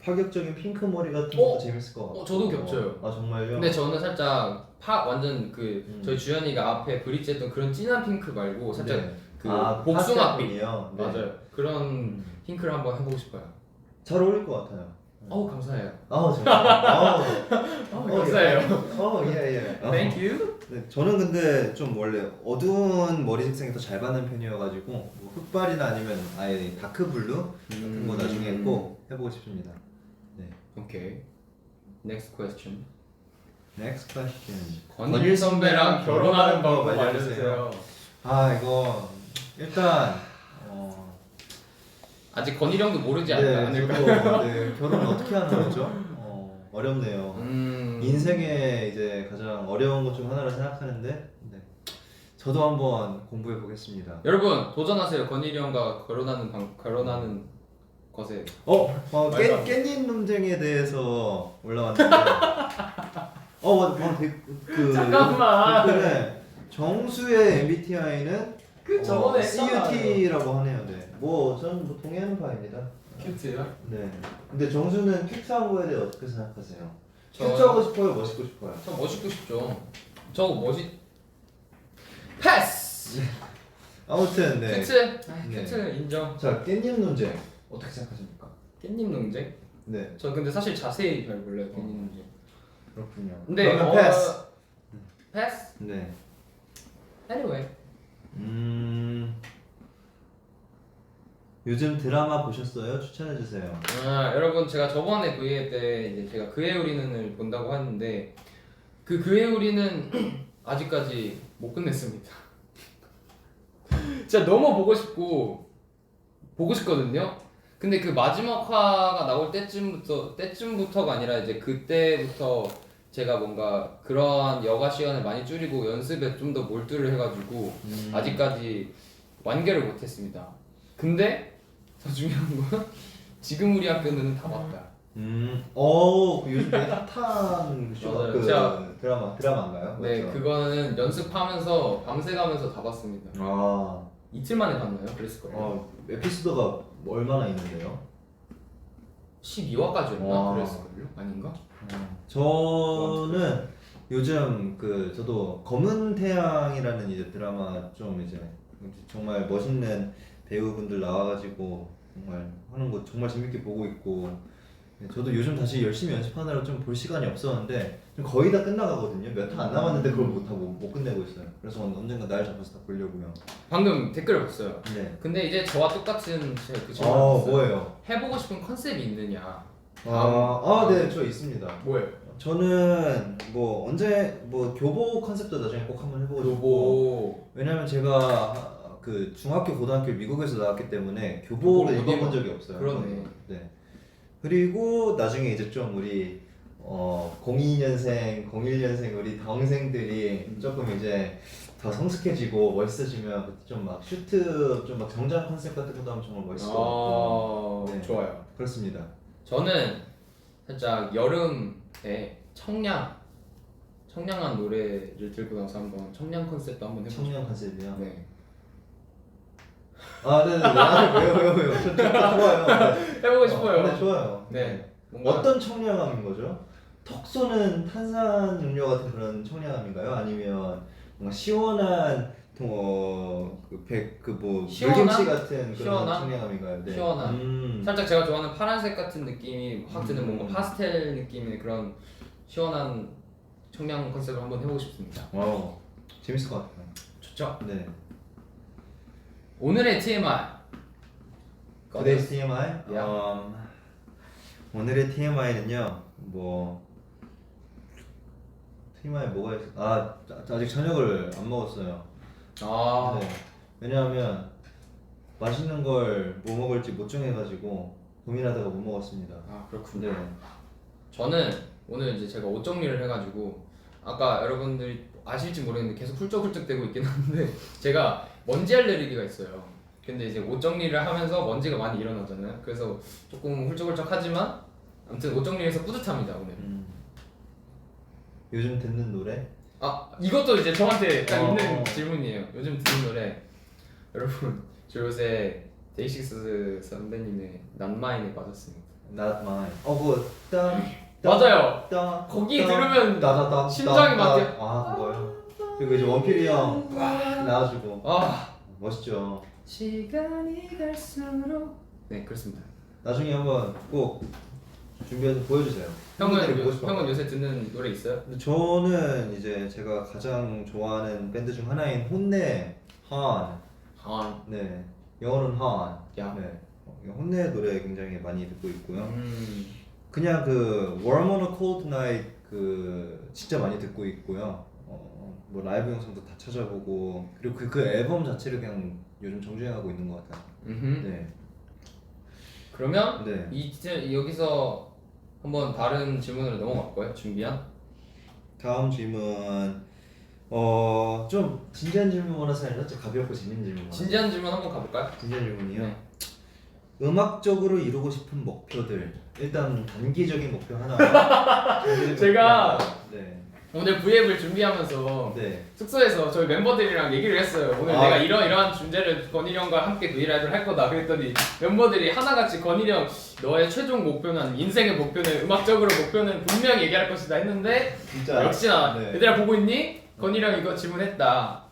파격적인 핑크 머리 같은 것도 재밌을 것 같고. 저도 겹쳐요. 아 정말요? 근데 저는 살짝 완전 그 저희 주현이가 앞에 브릿지 했던 그런 진한 핑크 말고 살짝 네. 그 복숭아빛 파스텔이요? 네. 맞아요. 그런 핑크를 한번 해보고 싶어요. 잘 어울릴 것 같아요. 감사해요. 정말. 감사해요. 예. Thank you. 네, 저는 근데 좀 원래 어두운 머리 색상이 더 잘 받는 편이어가지고 뭐 흑발이나 아니면 아예 다크 블루 같은 거 나중에 꼭 해보고 싶습니다. 네. 오케이. Next question. Next question. 권일 선배랑 결혼하는 방법 알려주세요. 이거 일단 아직 권일 형도 모르지 네, 않을까? 저도 결혼 어떻게 하는 거죠? 어렵네요. 인생에 이제 가장 어려운 것 중 하나라 생각하는데 네. 저도 한번 공부해 보겠습니다. 여러분 도전하세요. 권일 형과 결혼하는 것에. 깻잎 논쟁에 대해서 올라왔는데 잠깐만. 댓글에 정수의 MBTI는 저번에 CUT라고 하네요. 네. 저는 뭐 동의하는 바입니다. 큐트요? 네. 근데 정수는 큐트한 거에 대해 어떻게 생각하세요? 저요? 큐트하고 싶어요, 멋있고 싶어요? 저 멋있고 싶죠. 패스. 아무튼 네. 큐트. 네. 큐트 인정. 자, 깻잎 논쟁 어떻게 생각하십니까? 깻잎 논쟁? 네. 저 근데 사실 자세히 잘 몰라요 깻잎 논쟁. 그렇군요. 근데 그러면 패스. 패스? 네. Anyway. 요즘 드라마 보셨어요? 추천해 주세요. 여러분 제가 저번에 V회 때 이제 제가 그의 우리는을 본다고 했는데 그 그의 우리는 아직까지 못 끝냈습니다. 진짜 너무 보고 싶거든요. 근데 그 마지막 화가 나올 때쯤부터가 아니라 이제 그때부터 제가 뭔가 그런 여가 시간을 많이 줄이고 연습에 좀 더 몰두를 해가지고 아직까지 완결을 못했습니다. 근데 더 중요한 건 지금 우리 학교는 다 봤다. 요즘 되게 핫한 맞아요. 그 제가 드라마인가요? 네, 맞죠? 그거는 연습하면서 밤새 가면서 다 봤습니다. 이틀 만에 봤나요? 그랬을 거예요. 에피소드가 얼마나 있는데요? 12화까지였나? 와. 그랬을걸요? 아닌가? 저는 요즘 저도 검은 태양이라는 이제 드라마 좀 이제 정말 멋있는 배우분들 나와가지고 정말 하는 거 정말 재밌게 보고 있고 저도 요즘 다시 열심히 연습하느라 좀 볼 시간이 없었는데 좀 거의 다 끝나가거든요. 몇 화 안 남았는데 그걸 못 끝내고 있어요. 그래서 언젠가 날 잡아서 다 보려고요. 방금 댓글을 봤어요. 네. 근데 이제 저와 똑같은 제가 그 질문을 봤어요. 뭐예요? 해보고 싶은 컨셉이 있느냐? 네, 저 있습니다. 뭐예요? 저는 교복 컨셉도 나중에 꼭 한번 해보고 싶고 왜냐면 제가 그 중학교 고등학교 미국에서 나왔기 때문에 교복을 입어본 적이 없어요. 그러네. 네. 그리고 나중에 이제 좀 우리 02년생, 01년생 우리 동생들이 조금 이제 더 성숙해지고 멋있어지면 그때 좀 막 슈트 좀 막 정장 컨셉 같은 것도 하면 정말 멋있을 것 같고. 네. 좋아요. 그렇습니다. 저는 살짝 여름에 청량한 노래를 들고 나서 한번 청량 컨셉도 한번 해보고 청량 컨셉이요? 네. 네네네. 왜요? 저 좋아요. 해보고 싶어요. 네, 좋아요. 네. 어떤 청량함인 거죠? 턱 쏘는 탄산 음료 같은 그런 청량함인가요? 아니면 뭔가 시원한 물김치 같은 그런 시원한? 청량함인가요? 네. 시원한. 살짝 제가 좋아하는 파란색 같은 느낌이 확 드는 뭔가 파스텔 느낌의 그런 시원한 청량 컨셉을 한번 해보고 싶습니다. 재밌을 것 같아요. 좋죠? 네. 오늘의 TMI. Today's TMI? Yeah. 오늘의 TMI는요. 뭐 TMI 뭐가 있어? 아직 저녁을 안 먹었어요. 아, 네. 왜냐하면 맛있는 걸 뭐 먹을지 못 정해가지고 고민하다가 못 먹었습니다. 그렇군요. 네. 저는 오늘 이제 제가 옷 정리를 해가지고 아까 여러분들이 아실지 모르겠는데 계속 훌쩍훌쩍 대고 있긴 한데 제가 먼지 알레르기가 있어요. 근데 이제 옷 정리를 하면서 먼지가 많이 일어나잖아요. 그래서 조금 훌쩍훌쩍하지만 아무튼 옷 정리해서 뿌듯합니다 오늘. 요즘 듣는 노래? 이것도 이제 저한테 딱 있는 어. 질문이에요. 요즘 듣는 노래. 여러분 저 요새 데이식스 선배님의 Not Mine에 빠졌습니다. Not Mine. 그거 맞아요. 따 거기 따, 들으면 따, 심장이 막 따. 뛰어. 그거요. 그리고 이제 원필이 형 나와주고 아 멋있죠. 시간이 갈수록 네 그렇습니다. 나중에 한번 꼭 준비해서 보여주세요. 팬분들이 보고 싶어요. 형은 요새 듣는 노래 있어요? 근데 저는 이제 제가 가장 좋아하는 밴드 중 하나인 혼내 한. 네, 영어로는 한. 야. 네, 혼내 노래 굉장히 많이 듣고 있고요. 그냥 그 Warm on a Cold Night 그 진짜 많이 듣고 있고요. 뭐 라이브 영상도 다 찾아보고 그리고 그 앨범 자체를 그냥 요즘 정주행하고 있는 것 같아요. 네. 그러면 네. 이제 여기서 한번 다른 질문으로 넘어갈 거예요. 준비한? 다음 질문 좀 진지한 질문 원하세요? 아니면 좀 가볍고 재밌는 질문 원하세요? 진지한 질문 한번 가볼까요? 진지한 질문이요? 네. 음악적으로 이루고 싶은 목표들 일단 단기적인 목표 하나 제가 네. 오늘 V앱을 준비하면서 네. 숙소에서 저희 멤버들이랑 얘기를 했어요. 오늘 아. 내가 이러한 주제를 건일이 형과 함께 브이라이브를 할 거다. 그랬더니 멤버들이 하나같이 건일이 형 너의 최종 목표는 인생의 목표는 음악적으로 목표는 분명히 얘기할 것이다 했는데 진짜 역시나 네. 얘들아 보고 있니? 건일이 형 이거 질문했다.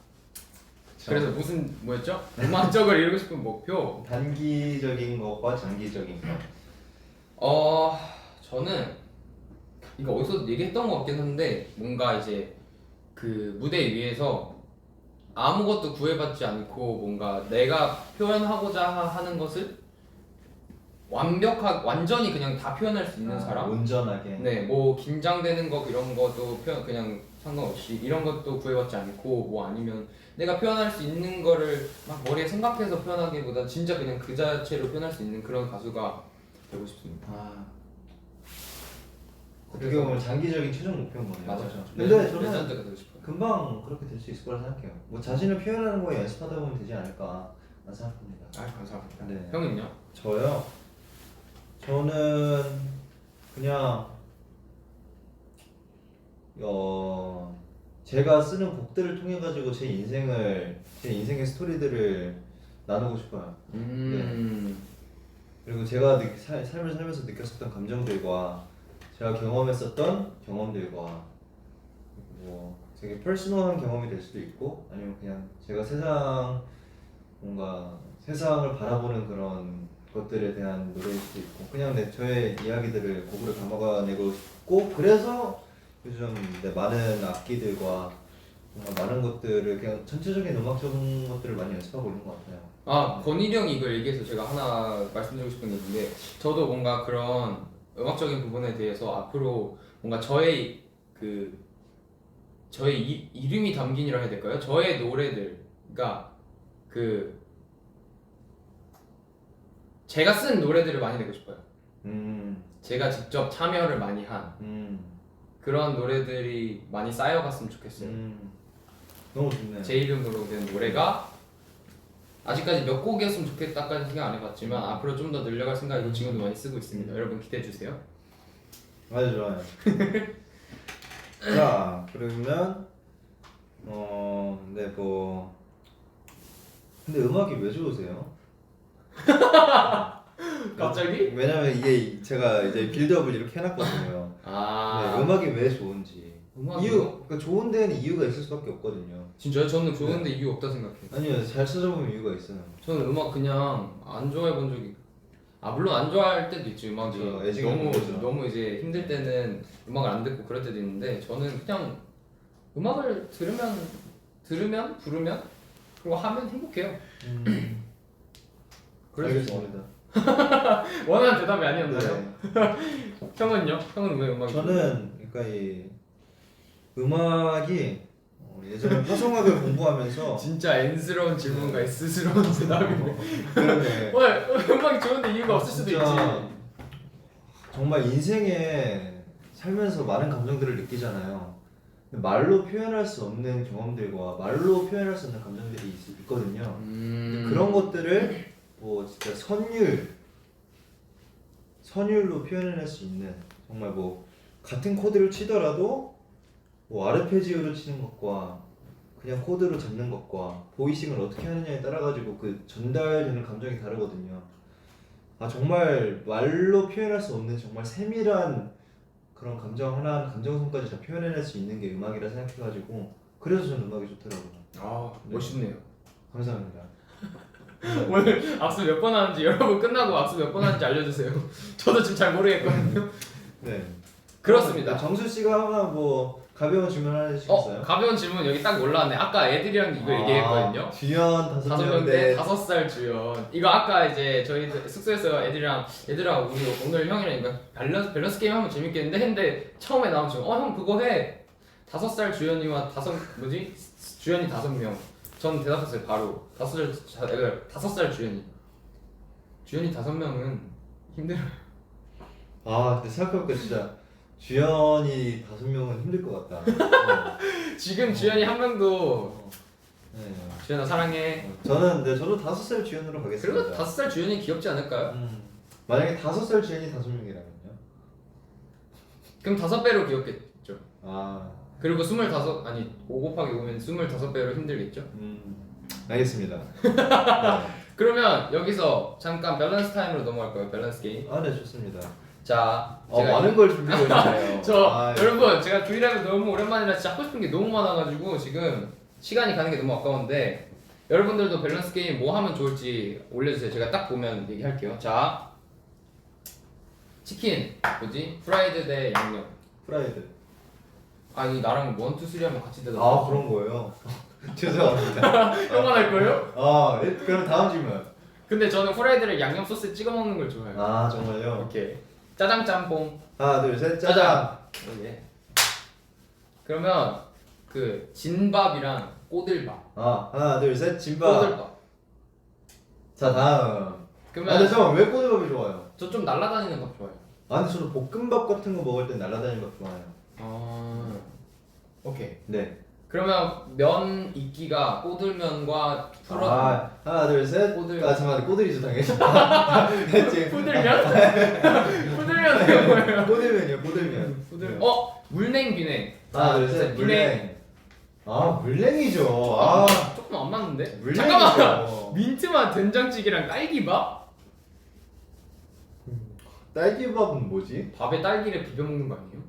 그쵸. 그래서 무슨 뭐였죠? 음악적으로 이루고 싶은 목표. 단기적인 것과 장기적인 것. 저는 이거 어디서 얘기했던 것 같긴 한데 뭔가 이제 그 무대 위에서 아무것도 구애받지 않고 뭔가 내가 표현하고자 하는 것을 완전히 그냥 다 표현할 수 있는 사람. 온전하게. 네, 뭐 긴장되는 거 이런 것도 표현 그냥 상관없이 이런 것도 구애받지 않고 뭐 아니면 내가 표현할 수 있는 거를 막 머리에 생각해서 표현하기보다 진짜 그냥 그 자체로 표현할 수 있는 그런 가수가 되고 싶습니다. 어떻게 보면 장기적인 최종 목표인 거네요. 맞아요. 그렇죠? 근데 저는 레전드가 되고 싶어요. 금방 그렇게 될 수 있을 거라 생각해요. 뭐 자신을 표현하는 거에 연습하다 보면 되지 않을까 생각합니다. 감사합니다. 네. 형은요? 저요? 저는 그냥 제가 쓰는 곡들을 통해 가지고 제 인생의 스토리들을 나누고 싶어요. 그리고 제가 삶을 살면서 느꼈었던 감정들과 제가 경험했었던 경험들과 뭐 되게 퍼스널한 경험이 될 수도 있고 아니면 그냥 제가 세상을 바라보는 그런 것들에 대한 노래일 수도 있고 그냥 저의 이야기들을 곡으로 담아내고 싶고 그래서 요즘 많은 악기들과 정말 많은 것들을 그냥 전체적인 음악적인 것들을 많이 연습하고 있는 것 같아요. 건일이 형이 이걸 얘기해서 제가 하나 말씀드리고 싶은 게 있는데 저도 뭔가 그런 음악적인 부분에 대해서 앞으로 뭔가 저의 이름이 담긴이라 해야 될까요? 저의 노래들, 그러니까 제가 쓴 노래들을 많이 내고 싶어요. 제가 직접 참여를 많이 한 그런 노래들이 많이 쌓여갔으면 좋겠어요. 너무 좋네요. 제 이름으로 된 노래가 아직까지 몇 곡이었으면 좋겠다까지 생각 안 해봤지만 앞으로 좀 더 늘려갈 생각이고 지금도 많이 쓰고 있습니다. 여러분 기대해 주세요. 아주 좋아요. 자 그러면 근데 음악이 왜 좋으세요? 갑자기? 왜냐면 이게 제가 이제 빌드업을 이렇게 해놨거든요. 네, 음악이 왜 좋은지. 그러니까 좋은 데는 이유가 있을 수밖에 없거든요. 진짜요? 저는 좋은데 이유 없다 생각해요. 아니요, 잘 찾아보면 이유가 있어요. 저는 음악 그냥 안 좋아해 본 적이 물론 안 좋아할 때도 있지. 음악이 너무 이제 힘들 때는 음악을 안 듣고 그럴 때도 있는데 저는 그냥 음악을 들으면 부르면 그리고 하면 행복해요. 알겠습니다. 원하는 대답이 아니었나요? 네. 형은요? 형은 왜 음악이? 저는 그러니까 이 음악이 예전에 화성학을 공부하면서 진짜 N스러운 질문과 S스러운 대답이네. 그러네. 왜 음악이 좋은데 이유가 없을 수도 진짜 있지. 정말 인생에 살면서 많은 감정들을 느끼잖아요. 근데 말로 표현할 수 없는 경험들과 말로 표현할 수 없는 감정들이 있거든요. 근데 그런 것들을 뭐 진짜 선율로 표현해낼 수 있는 정말 뭐 같은 코드를 치더라도 뭐 아르페지오로 치는 것과 그냥 코드로 잡는 것과 보이싱을 어떻게 하느냐에 따라 가지고 그 전달되는 감정이 다르거든요. 아 정말 말로 표현할 수 없는 정말 세밀한 그런 감정 하나 감정선까지 다 표현해낼 수 있는 게 음악이라 생각해가지고 그래서 저는 음악이 좋더라고요. 아 멋있네요. 감사합니다. 오늘 악수 몇 번 하는지 여러분 끝나고 악수 몇 번 하는지 알려주세요. 저도 지금 잘 모르겠거든요. 네. 그렇습니다. 정수 씨가 하나 뭐 가벼운 질문 하나 해주시겠어요? 가벼운 질문 여기 딱 올라왔네. 아까 애들이랑 이거 얘기했거든요. 주연 5명 대 5살 주연. 이거 아까 이제 저희 숙소에서 애들이랑 얘들아 우리 오늘 형이랑 이거 밸런스 게임 하면 재밌겠는데 했는데 처음에 나온 질문 형 그거 해. 5살 주연이와 주연이 5명. 전 대답했어요 바로. 5살 주연이. 주연이 5명은 힘들어요. 아 근데 생각해보니까 진짜 주연이 5명은 힘들 것 같다. 지금 주연이 한 명도 네. 주연아 사랑해. 저도 5살 주연으로 가겠습니다. 그리고 5살 주연이 귀엽지 않을까요? 만약에 5살 주연이 5명이라면요? 그럼 5배로 귀엽겠죠. 아 그리고 25 아니 5 곱하기 5면 25배로 힘들겠죠. 알겠습니다. 그러면 여기서 잠깐 밸런스 타임으로 넘어갈까요? 밸런스 게임. 네 좋습니다. 자, 제가 많은 걸 준비해 주셨네요. 여러분 제가 브이라이브 너무 오랜만이라 진짜 하고 싶은 게 너무 많아가지고 지금 시간이 가는 게 너무 아까운데 여러분들도 밸런스 게임 뭐 하면 좋을지 올려주세요. 제가 딱 보면 얘기할게요. 자, 치킨 프라이드 대 양념. 프라이드. 아니 나랑 1, 2, 3 하면 같이 대답. 아 그런 거예요? 죄송합니다. 형만 할 거예요? 그럼 다음 질문. 근데 저는 프라이드를 양념 소스에 찍어 먹는 걸 좋아해요. 아 정말요? 오케이. 짜장 짬뽕. 하나 둘 셋 짜장. 예. 그러면 그 진밥이랑 꼬들밥. 하나 둘 셋 진밥. 꼬들밥. 자 다음. 그러면 근데 잠깐 왜 꼬들밥이 좋아요? 저 좀 날아다니는 밥 좋아해요. 근데 저는 볶음밥 같은 거 먹을 때 날아다니는 밥 좋아해요. 오케이. 네. 그러면 면 이끼가 꼬들면과 풀어. 하나 둘 셋. 꼬들. 잠깐만 꼬들이죠 당연히. 꼬들면? 꼬들면이 뭐예요? 꼬들면이요 꼬들면. 물냉 비냉. 하나 둘 셋. 물냉. 물냉이죠. 조금 안 맞는데? 물냉이죠. 잠깐만. 민트맛 된장찌개랑 딸기밥? 딸기밥은 뭐지? 밥에 딸기를 비벼 먹는 거 아니에요?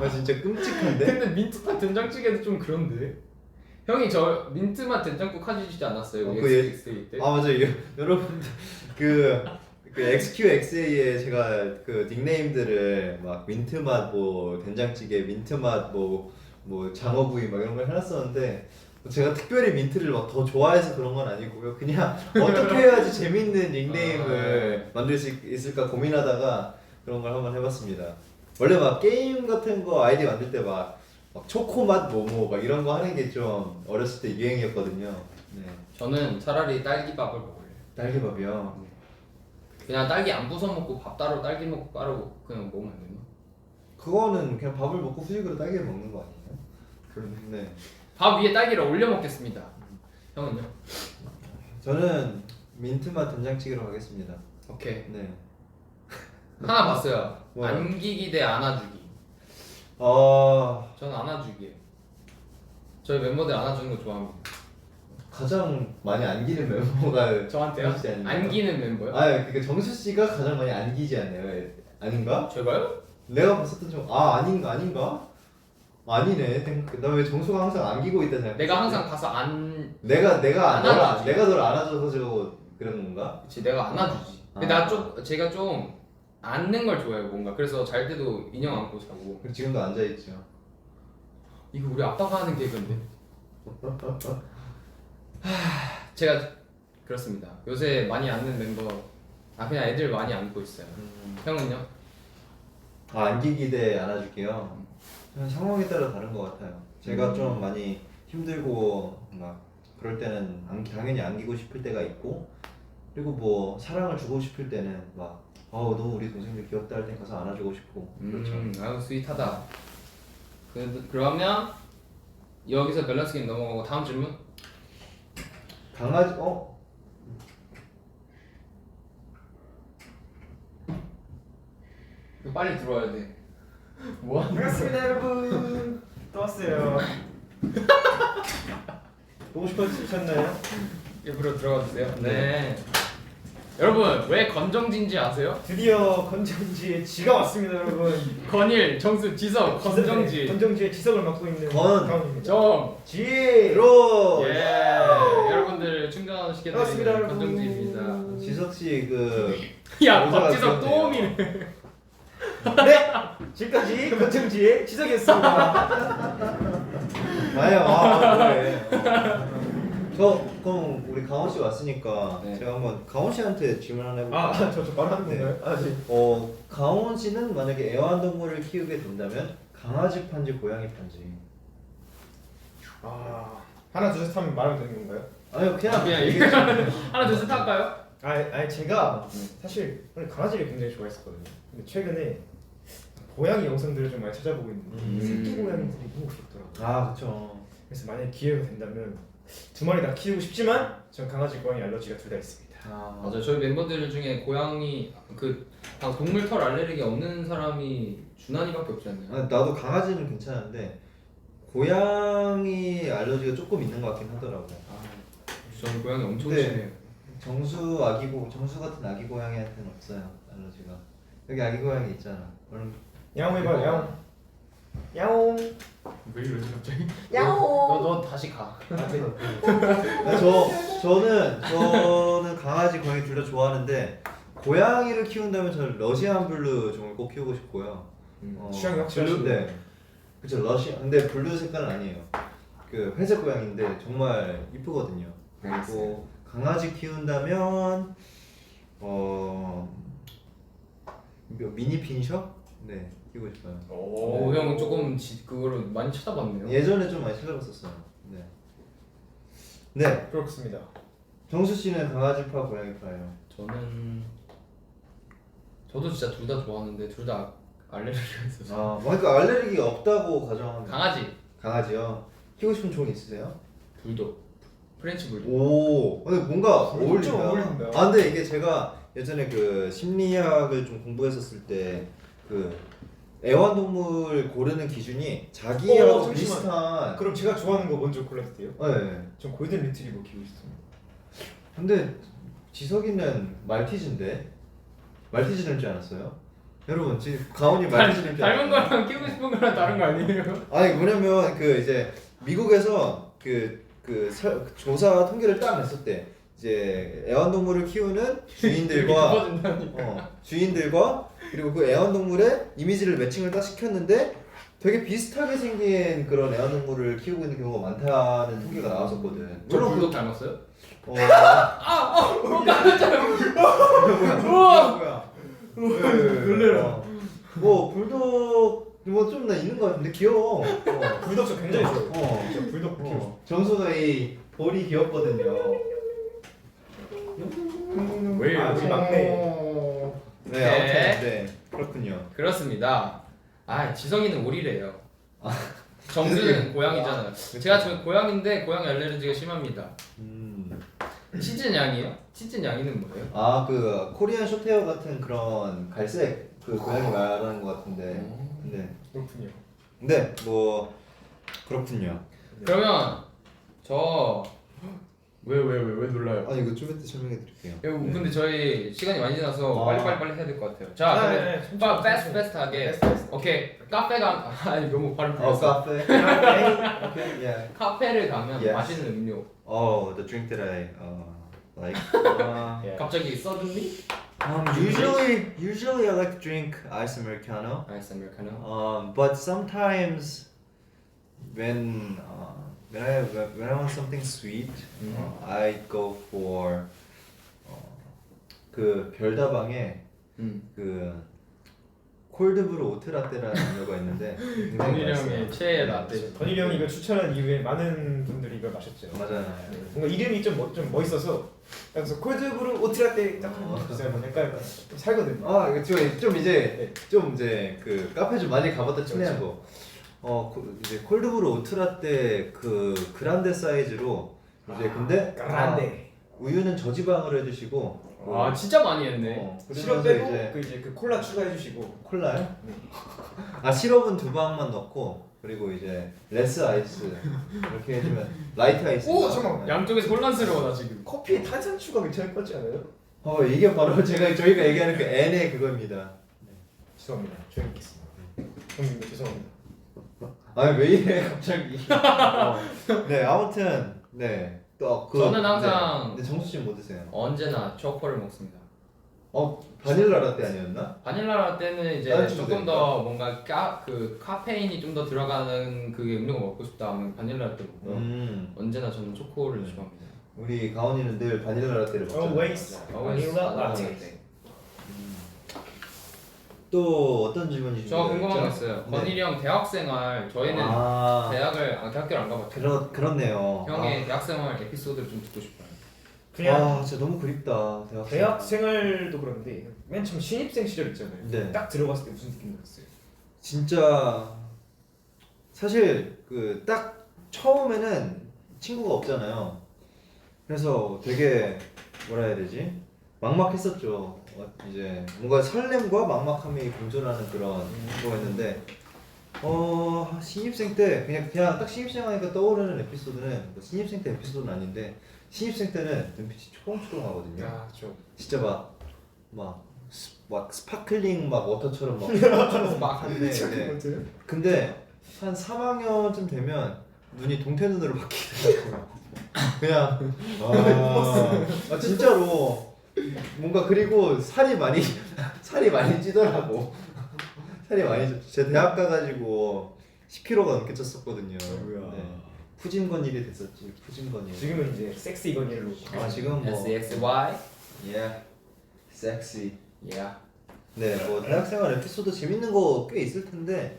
진짜 끔찍한데? 근데 민트맛 된장찌개도 좀 그런데. 형이 저 민트맛 된장국 해주시지 않았어요? XXA 때? 맞아요. 여러분들 그 XQXA에 제가 그 닉네임들을 막 민트맛 뭐 된장찌개, 민트맛 뭐 장어구이 막 이런 걸 해놨었는데 제가 특별히 민트를 막 더 좋아해서 그런 건 아니고요. 그냥 어떻게 해야지 재밌는 닉네임을 만들 수 있을까 고민하다가 그런 걸 한번 해봤습니다. 원래 막 게임 같은 거 아이디 만들 때 막 초코맛 막 이런 거 하는 게 좀 어렸을 때 유행이었거든요. 네. 저는 차라리 딸기밥을 먹을래요. 딸기밥이요. 그냥 딸기 안 부숴 먹고 밥 따로 딸기 먹고 따로 그냥 먹으면 안 되나? 그거는 그냥 밥을 먹고 후식으로 딸기를 먹는 거 아니에요? 네. 밥 위에 딸기를 올려 먹겠습니다. 형은요? 저는 민트맛 된장찌개로 가겠습니다. 오케이. 네. 하나 봤어요. 뭐요? 안기기 대 안아주기. 저는 안아주기예요. 저희 멤버들 안아주는 거 좋아합니다. 가장 많이 안기는 멤버가 저한테요? 정수 씨 아닌가요? 안기는 멤버요? 그러니까 정수 씨가 가장 많이 안기지 않나요? 아닌가? 제가요? 내가 봤었던 아닌가? 아니네. 나 왜 정수가 항상 안기고 있다 생각. 내가 항상 가서 내가 안아주지. 내가 널 안아줘서 그런 건가? 그치 내가 안아주지. 근데 제가 좀 안는 걸 좋아해요 뭔가. 그래서 잘 때도 인형 안고 자고. 지금도 앉아 있죠. 이거 우리 아빠가 하는 개그인데. 제가 그렇습니다. 요새 많이 안는 멤버 그냥 애들 많이 안고 있어요. 형은요? 안기기대 안아줄게요. 저는 상황에 따라 다른 것 같아요. 제가 좀 많이 힘들고 막 그럴 때는 당연히 안기고 싶을 때가 있고, 그리고 뭐 사랑을 주고 싶을 때는 막 너무 우리 동생들 귀엽다 할 때 가서 안아주고 싶고. 그렇죠. 아유 스윗하다. 그러면 여기서 밸런스 게임 넘어가고 다음 질문. 강아지 이거 빨리 들어와야 돼. 뭐 하는 반갑습니다 여러분. 또 왔어요. 보고 싶으셨나요? 입으로 들어가 주세요. 네. 여러분 왜 건정진지 아세요? 드디어 건정지의 지가 왔습니다 여러분. 건일, 정수, 지석, 건정지. 건정지의 지석을 맡고 있는 건. 가온입니다. 지! 로! 예. 여러분들 충전시켜드리는 반갑습니다, 여러분. 건정지입니다. 지석씨 야 의사가 박지석 귀엽네요. 또 오미네. 네, 지금까지 건정지의 지석이었습니다. 아니야 그래. 그럼 우리 강원 씨 왔으니까 네. 제가 한번 강원 씨한테 질문 하나 해볼까요? 저 바로 하는 건가요? 네. 강원 씨는 만약에 애완동물을 키우게 된다면 강아지 판지 고양이 판지? 하나 둘 셋 하면 말하면 되는 건가요? 아니요 그냥 그냥 얘기해 주세요. 하나 둘 셋 할까요? 아니 제가 사실 원래 강아지를 굉장히 좋아했었거든요. 근데 최근에 고양이 영상들을 좀 많이 찾아보고 있는데 새끼 고양이들이 너무 귀엽더라고요. 그쵸. 그래서 만약에 기회가 된다면 두 마리 다 키우고 싶지만 전 강아지 고양이 알러지가 둘 다 있습니다. 맞아요. 저희 멤버들 중에 고양이 동물 털 알레르기 없는 사람이 준환이밖에 없지 않나요? 나도 강아지는 괜찮은데 고양이 알러지가 조금 있는 것 같긴 하더라고요. 저는 고양이 엄청 네. 심해요. 정수 같은 아기 고양이한테는 없어요 알러지가. 여기 아기 고양이 있잖아. 얼른 야옹 해봐 야옹. 야옹. 왜 이러지 갑자기? 야옹. 너 다시 가. 저는 강아지 고양이 둘 다 좋아하는데 고양이를 키운다면 저는 러시안 블루 종을 꼭 키우고 싶고요. 취향이 확실하신데. 네. 그쵸 근데 블루 색깔은 아니에요. 그 회색 고양인데 정말 이쁘거든요. 그리고 강아지 키운다면 미니 핀셔? 네 키우고 싶어요. 오, 형 조금 그거를 많이 쳐다봤네요. 예전에 좀 많이 찾아봤었어요. 네. 네. 그렇습니다. 정수 씨는 강아지파 고양이파예요? 저도 진짜 둘 다 좋아하는데 둘 다 알레르기가 있어서. 그러니까 알레르기가 없다고 가정하면. 강아지요. 키우고 싶은 종 있으세요? 불독. 프렌치 불독. 오, 근데 뭔가 불독 좀 어울린다. 어울린다. 근데 이게 제가 예전에 그 심리학을 좀 공부했었을 때 그 애완동물 고르는 기준이 자기하고 잠시만. 비슷한. 그럼 제가 좋아하는 거 먼저 골라도 돼요? 네. 전 골든 리트리버 키우고 싶습니다. 근데 지석이는 말티즈인데 말티즈 닮지 않았어요? 여러분 지금 가온이 말티즈 닮지 닮은 않았어요? 거랑 키우고 싶은 거랑 다른 거 아니에요? 아니 뭐냐면 그 이제 미국에서 조사 통계를 딱 냈을 때 이제 애완동물을 키우는 주인들과 그리고 그 애완동물의 이미지를 매칭을 딱 시켰는데 되게 비슷하게 생긴 그런 애완동물을 키우고 있는 경우가 많다는 통계가 나왔었거든. 저 불독 닮았어요? 뭐야? 놀래라. 뭐 불독 좀 나 있는 것 같은데 귀여워. 불독 저 굉장히 좋아해요. 저 불독 키우고 싶어요. 정수가 이 볼이 귀엽거든요. 왜 우리 막내. 네, 아무튼 네 그렇군요. 그렇습니다. 지성이는 오리래요. 정수는 고양이잖아요. 제가 저 고양인데 고양이 알레르기가 심합니다. 치즈 양이요? 치즈 양이는 뭐예요? 그 코리안 쇼테어 같은 그런 갈색 그 고양이 말하는 것 같은데. 네. 그렇군요. 네, 뭐 그렇군요. 그러면 왜 놀라요? 이거 좀 이따 설명해 드릴게요. 근데 저희 시간이 많이 지나서 빨리 해야 될 것 같아요. 자, 네, 그럼 패스트하게. 오케이. 카페가 너무 발음 풀렸어. 카페. 오케이. Yeah. 카페를 가면 Yes. 마시는 음료. The drink that I like. 갑자기 suddenly? Usually I like to drink ice americano. 아이스 아메리카노. But sometimes when when I want something sweet, I go for 그 별다방에 그 콜드브루 오트라떼라는 음료가 있는데 굉장히 건일이 맛있어요. 형의 최애 라떼. 건일이 형이 이거 추천한 이후에 많은 분들이 이걸 마셨죠. 맞아요. 네. 뭔가 이름이 좀 멋있어서 그래서 콜드브루 오트라떼 딱 하면 약간 좀 살거든요. 아 이거 좀 이제 그 카페 좀 많이 가봤다 친해한 거. 이제 콜드브루 오트라떼 그 그란데 사이즈로 이제 근데 그란데. 우유는 저지방으로 해주시고. 아 진짜 많이 했네. 시럽 그러면서 빼고 이제 그 콜라 추가해 주시고. 콜라요? 네. 아 시럽은 2방만 넣고 그리고 이제 레스 아이스 이렇게 해주면 라이트 아이스. 오, 잠깐만. 양쪽에서 혼란스러워 나 지금. 커피에 탄산 추가 괜찮을 것 같지 않아요? 이게 바로 저희가 얘기하는 그 N의 그겁니다. 죄송합니다. 조용히 있겠습니다. 형님 죄송합니다. 아니 왜 이래 갑자기. 네 아무튼 네. 또 저는 항상 네, 정수 씨는 뭐 드세요? 언제나 초코를 먹습니다. 바닐라 라떼 아니었나? 바닐라 라떼는 이제 나는 조금 좀 더 뭔가 그 카페인이 좀 더 들어가는 그 음료가 먹고 싶다 하면 바닐라 라떼 먹고요. 언제나 저는 초코를 좋아합니다. 우리 가온이는 늘 바닐라 라떼를 먹잖아요. Always 바닐라 라떼. 또 어떤 질문이 저 궁금한 거 있어요. 네. 건일이 형 대학생활 저희는 대학교를 안 가봤죠. 그렇네요. 형의 대학생활 에피소드를 좀 듣고 싶어요. 그냥 진짜 너무 그립다. 대학 생활도 그런데 맨 처음 신입생 시절 있잖아요. 네. 딱 들어갔을 때 무슨 느낌 들었어요? 진짜 사실 그 딱 처음에는 친구가 없잖아요. 그래서 되게 뭐라 해야 되지? 막막했었죠. 이제 뭔가 설렘과 막막함이 공존하는 그런 거였는데 신입생 때 그냥 딱 신입생 하니까 떠오르는 에피소드는 뭐 신입생 때 에피소드는 아닌데 신입생 때는 눈빛이 초롱초롱하거든요. 야, 저 진짜 막 스파클링 막 워터처럼 막 한데 근데 한 3학년쯤 되면 눈이 동태 눈으로 바뀌더라고요. 그냥 진짜로 뭔가 그리고 살이 많이 찌더라고. 살이 많이 제 대학 가가지고 10kg가 넘게 쪘었거든요. 네. 푸짐건일이 됐었지. 푸짐건일. 지금은 이제 섹시 건일로. 지금 뭐 SXY. 섹시. 예. 네, 뭐 대학생활 에피소드 재밌는 거 꽤 있을 텐데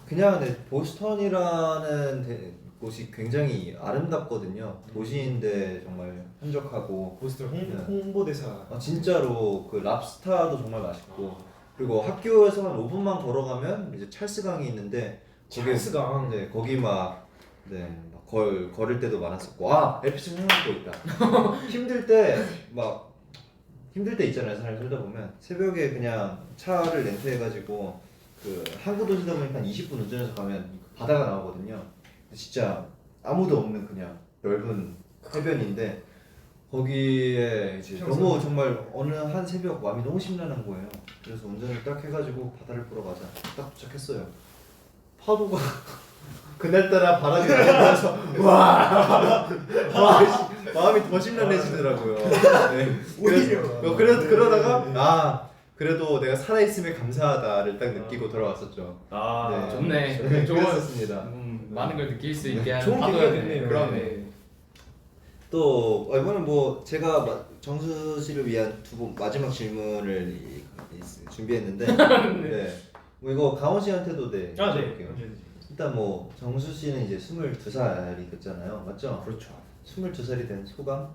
그냥 보스턴이라는 곳이 굉장히 아름답거든요. 도시인데 정말 한적하고 보스턴 홍보대사. 진짜로 그 랍스타도 정말 맛있고 그리고 학교에서 한 5분만 걸어가면 이제 찰스강이 있는데 찰스강. 네, 거기 막 걸을 때도 많았었고 에피소드 생각도 있다. 힘들 때 있잖아요. 사람이 살다 보면 새벽에 그냥 차를 렌트해가지고 그 항구 도시다 보니까 한 20분 운전해서 가면 바다가 나오거든요. 진짜 아무도 없는 그냥 넓은 해변인데 거기에 이제 너무 정말 어느 한 새벽 마음이 너무 심란한 거예요. 그래서 운전을 딱 해가지고 바다를 보러 가자. 딱 도착했어요. 파도가 그날따라 바람이 나면서 마음이 더 심란해지더라고요. 네. 그러다가 그래도 내가 살아있음에 감사하다를 딱 느끼고 돌아왔었죠. 좋네. 그랬었습니다. 많은 걸 느낄 수 있게 하는 좋은 계기가 됐네요. 그러네. 또 이번엔 뭐 제가 정수 씨를 위한 마지막 질문을 준비했는데 네. 뭐 이거 가온 씨한테도 여쭤볼게요. 일단 뭐 정수 씨는 이제 22살이 됐잖아요. 맞죠? 그렇죠. 22살이 된 소감?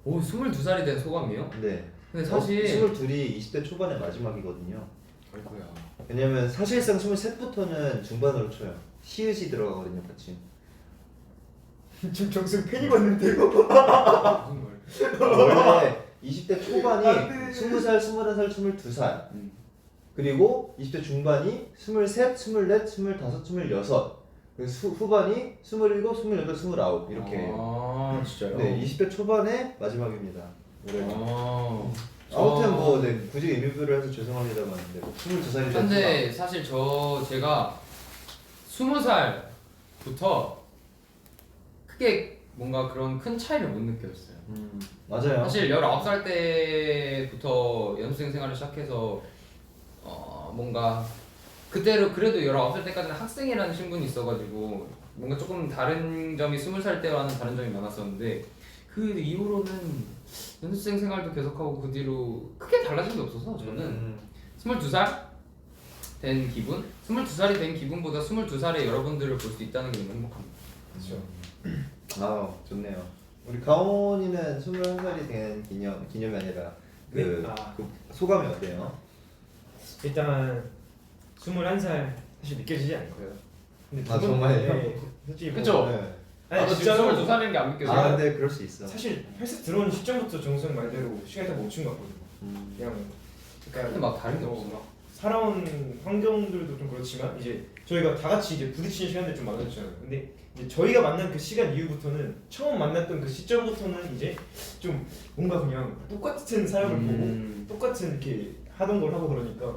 오, 22살이 된 소감이요? 네. 근데 사실 22이 20대 초반의 마지막이거든요. 아이고야. 왜냐면 사실상 23부터는 중반으로 쳐요. 시읒이 들어가거든요, 같이. 지금 정수 팬이 왔는데요. 원래 20대 초반이 20살, 21살, 22살. 그리고 20대 중반이 23, 24, 25, 26. 그리고 후반이 27, 28, 29 이렇게 해요. 진짜요? 네, 20대 초반의 마지막입니다. 아무튼 뭐 굳이 의미부를 해서 죄송합니다만 22살이 근데 사실 제가 20살부터 크게 뭔가 그런 큰 차이를 못 느꼈어요. 맞아요. 사실 19살 때부터 연습생 생활을 시작해서 뭔가 그때로 그래도 19살 때까지는 학생이라는 신분이 있어가지고 뭔가 조금 다른 점이 20살 때와는 다른 점이 많았었는데 그 이후로는 연습생 생활도 계속하고 그 뒤로 크게 달라진 게 없어서 저는 22살 된 기분? 22살이 된 기분보다 22살에 여러분들을 볼 수 있다는 게 너무 행복합니다. 그렇죠. 아 좋네요. 우리 가온이는 21살이 된 기념이 아니라 그, 네? 아. 그 소감이 어때요? 일단 21살 사실 느껴지지 않고요. 근데 아, 정말요? 네, 솔직히 뭐- 그쵸? 네. 아니 저 지금 진짜로 22살인 게 안 느껴져요. 아 근데 그럴 수 있어. 사실 헬스 들어온 시점부터 정수형 말대로 시간이 다 멈춘 것 같거든요. 음. 그냥 근데 막 다른 게 없어. 막 살아온 환경들도 좀 그렇지만 이제 저희가 다 같이 이제 부딪히는 시간들 좀 많아졌잖아요. 근데 이제 저희가 만난 그 시간 이후부터는 처음 만났던 그 시점부터는 이제 좀 뭔가 그냥 똑같은 사람을 보고 똑같은 이렇게 하던 걸 하고 그러니까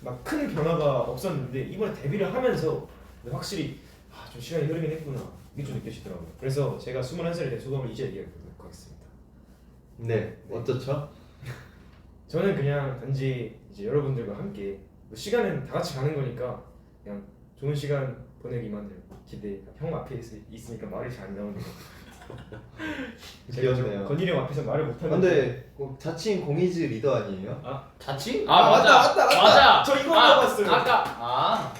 막 큰 변화가 없었는데 이번에 데뷔를 하면서 확실히 좀 시간이 흐르긴 했구나 이게 좀 느껴지더라고요. 그래서 제가 21살에 대한 소감을 이제 얘기해 보도록 하겠습니다. 네 어떻죠? 저는 그냥 단지 이제 여러분들과 함께 뭐 시간은 다 같이 가는 거니까 그냥 좋은 시간 보내기만을 기대. 형 앞에 있으니까 말이 잘 안 나오네요. 제가 귀엽네요. 건일이 형 앞에서 말을 못하는데. 근데 자칭 공이즈 리더 아니에요? 자칭? 맞다. 저 이거 물어봤어요. 아까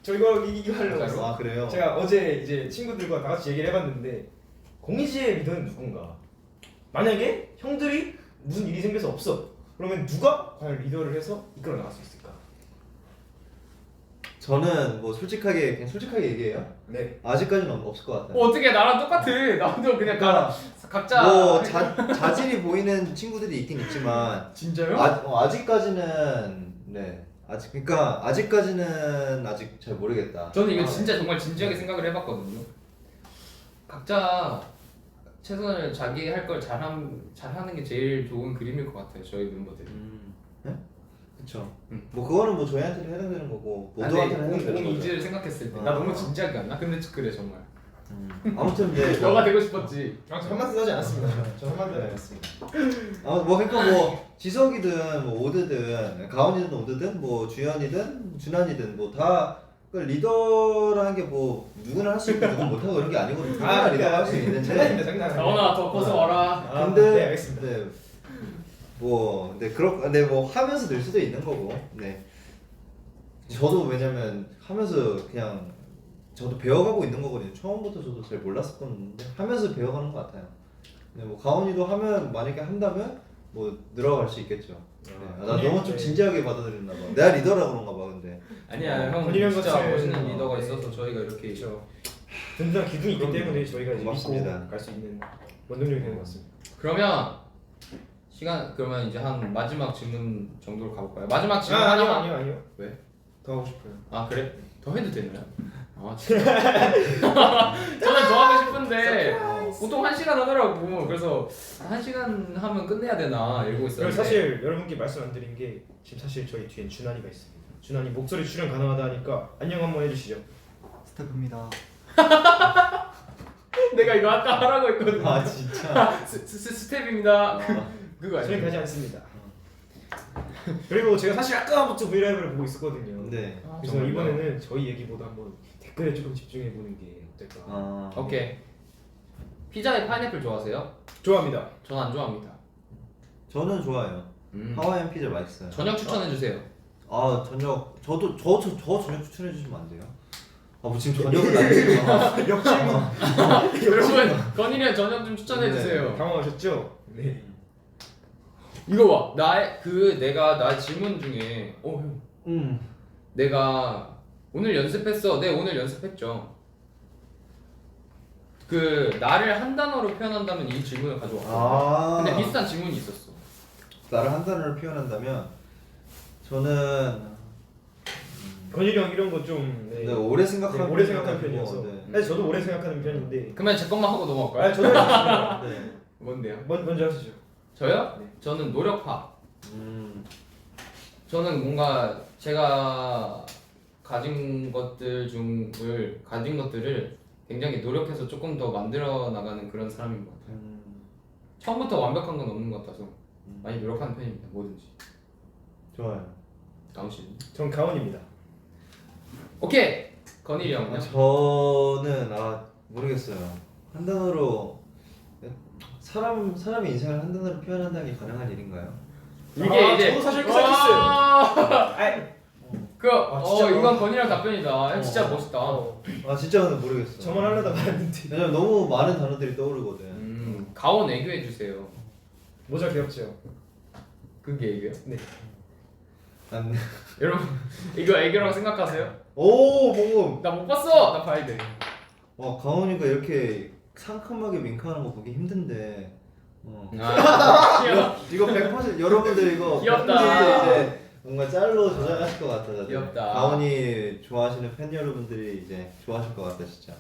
저 이거 하려고 진짜로? 했어. 아 그래요? 제가 어제 이제 친구들과 다 같이 얘기를 해봤는데 공이지의 리더는 누군가? 만약에 형들이 무슨 일이 생겨서 없어. 그러면 누가 과연 리더를 해서 이끌어 나갈 수 있을까? 저는 뭐 솔직하게 그냥 솔직하게 얘기해요. 네. 아직까지는 없을 것 같아요. 어떻게 나랑 똑같아. 나도 그냥 각자 뭐 자질이 보이는 친구들이 있긴 있지만 진짜요? 아직까지는 네 아직 그러니까 아직까지는 아직 잘 모르겠다. 저는 이거 진짜 정말 진지하게 생각을 해봤거든요. 각자 최선을 자기 할 걸 잘하는 게 제일 좋은 그림일 것 같아요. 저희 멤버들이. 네? 그렇죠. 음. 뭐 그거는 뭐 저희한테도 해당되는 거고 모두한테는 해당되는 거죠. 이즈를 생각했을 때 아. 나 너무 진지하게 안 나? 근데 그래 정말. 아무튼 네. 너가 되고 싶었지. 저 한마디도 하지 않았습니다. 저 한마디도 하지 않았습니다. 뭐 그러니까 뭐 지석이든 뭐 오드든 가온이든 오드든 뭐 주현이든 준환이든 뭐 다 리더라는 게 뭐 누구나 할 수 있고 누구는 못하고 그런 게 아니거든요. 누구나 리더가 할 수 있는데 장난입니다, 장난. 나오나 더 커서 와라. 근데 네, 알겠습니다. 네. 뭐 근데 뭐 하면서 늘 수도 있는 거고. 네. 저도 왜냐면 하면서 그냥 저도 배워가고 있는 거거든요. 처음부터 저도 잘 몰랐었는데 하면서 배워가는 것 같아요. 근데 뭐 가온이도 하면 만약에 한다면 뭐 늘어갈 수 있겠죠. 네. 나 너무 좀 진지하게 받아들였나 봐. 내가 리더라 그런가 봐 근데. 아니야 형 건일이 형 진짜 같은 멋있는 네. 리더가 있어서 저희가 이렇게 그렇죠. 든든한 기둥이 있기 때문에 저희가 이제 고맙습니다. 믿고 갈 수 있는 원동력이 되는 것 같습니다. 그러면 그러면 이제 한 마지막 질문 정도로 가볼까요? 마지막 질문 하나만. 아니요. 왜? 더 하고 싶어요. 아 그래? 더 해도 되나요? 아 진짜. 저는 더 하고 싶은데 보통 1시간 하더라고. 그래서 1시간 하면 끝내야 되나 이러고 그리고 있었는데. 사실 여러분께 말씀 안 드린 게 지금 사실 저희 뒤엔 준환이가 있습니다. 준환이 목소리 출연 가능하다 하니까 안녕 한번 해주시죠. 스태프입니다. 내가 이거 아까 하라고 했거든. 아 진짜. 스텝입니다. 그거 저희 아니에요? 가지 않습니다. 그리고 제가 사실 아까부터 브이라이브를 보고 있었거든요. 네. 아, 그래서 정말요? 이번에는 저희 얘기보다 한번 댓글에 조금 집중해 보는 게 어떨까. 아. 오케이. 피자에 파인애플 좋아하세요? 좋아합니다. 전 안 좋아합니다. 저는 좋아요. 하와이안 피자 맛있어요. 저녁 추천해 주세요. 아 저녁 저도 저 저녁 추천해 주시면 안 돼요? 뭐 지금 저녁을 안 드시구나. 여러분 건일이 형 저녁 좀 추천해 주세요. 당황하셨죠? 네. 이거 봐. 내가 나의 질문 중에 형. 내가 오늘 연습했어. 네 오늘 연습했죠. 나를 한 단어로 표현한다면 이 질문을 가져왔거든. 아. 근데 비슷한 질문이 있었어. 나를 한 단어로 표현한다면 저는 건일이 형 이런 거 좀 네, 오래 생각하는 오래 생각하는 편이어서. 네. 사실 저도 오래 생각하는 편인데. 그러면 제 것만 하고 넘어갈까요? 저도 알겠습니다. 네. 뭔데요? 먼저 하시죠. 저요? 네. 저는 노력파. 음. 저는 뭔가 제가 가진 것들을 굉장히 노력해서 조금 더 만들어 나가는 그런 사람인 것 같아요. 처음부터 완벽한 건 없는 것 같아서 많이 노력하는 편입니다. 뭐든지. 좋아요. 나온 씨. 전 가온입니다. 오케이 건일이 형요. 저는 모르겠어요. 한 단어로 사람의 인생을 한 단어로 표현한다는 게 가능한 일인가요? 이게 이제 저도 사실 그렇게 생각했어요. 아이, 진짜 진짜로? 이건 건일이랑 답변이다. 형 진짜 멋있다. 진짜 근데 모르겠어. 저만 하려다가 했는데. 왜냐면 너무 많은 단어들이 떠오르거든. 가온 애교 해주세요. 모자 귀엽죠? 그게 애교요? 네. 안. 여러분 이거 애교라고 생각하세요? 오 봉금. 나 못 봤어. 나 봐야 돼. 와 가온이가 이렇게 상큼하게 윙크하는 거 보기 힘든데. 귀여워. 이거 100% 여러분들 이거 귀엽다. 100% 이제 뭔가 짤로 저장하실 것 같아. 다들. 귀엽다. 가온이 좋아하시는 팬 여러분들이 이제 좋아하실 것 같다 진짜.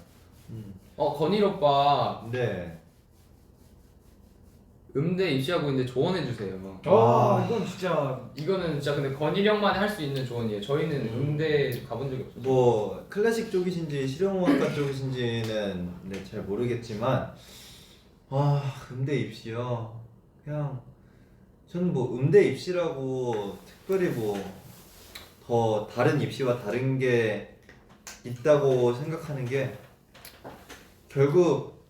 건일 오빠 네. 음대 입시하고 있는데 조언해주세요. 이건 진짜 이거는 진짜 근데 건일 형만이 할 수 있는 조언이에요. 저희는 음대 가본 적이 없어요. 뭐 클래식 쪽이신지 실용음악과 쪽이신지는 네, 잘 모르겠지만 음대 입시요. 그냥 저는 뭐 음대 입시라고 특별히 뭐 더 다른 입시와 다른 게 있다고 생각하는 게 결국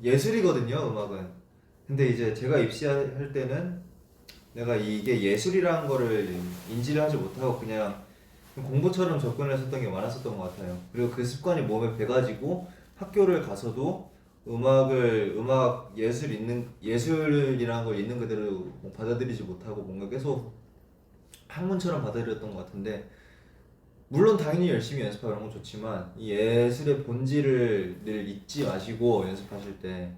예술이거든요, 음악은. 근데 이제 제가 입시할 때는 내가 이게 예술이라는 거를 인지를 하지 못하고 그냥 공부처럼 접근을 했었던 게 많았었던 것 같아요. 그리고 그 습관이 몸에 배가지고 학교를 가서도 음악 예술이라는 걸 있는 그대로 뭐 받아들이지 못하고 뭔가 계속 학문처럼 받아들였던 것 같은데, 물론 당연히 열심히 연습하고 이런 건 좋지만 이 예술의 본질을 늘 잊지 마시고 연습하실 때,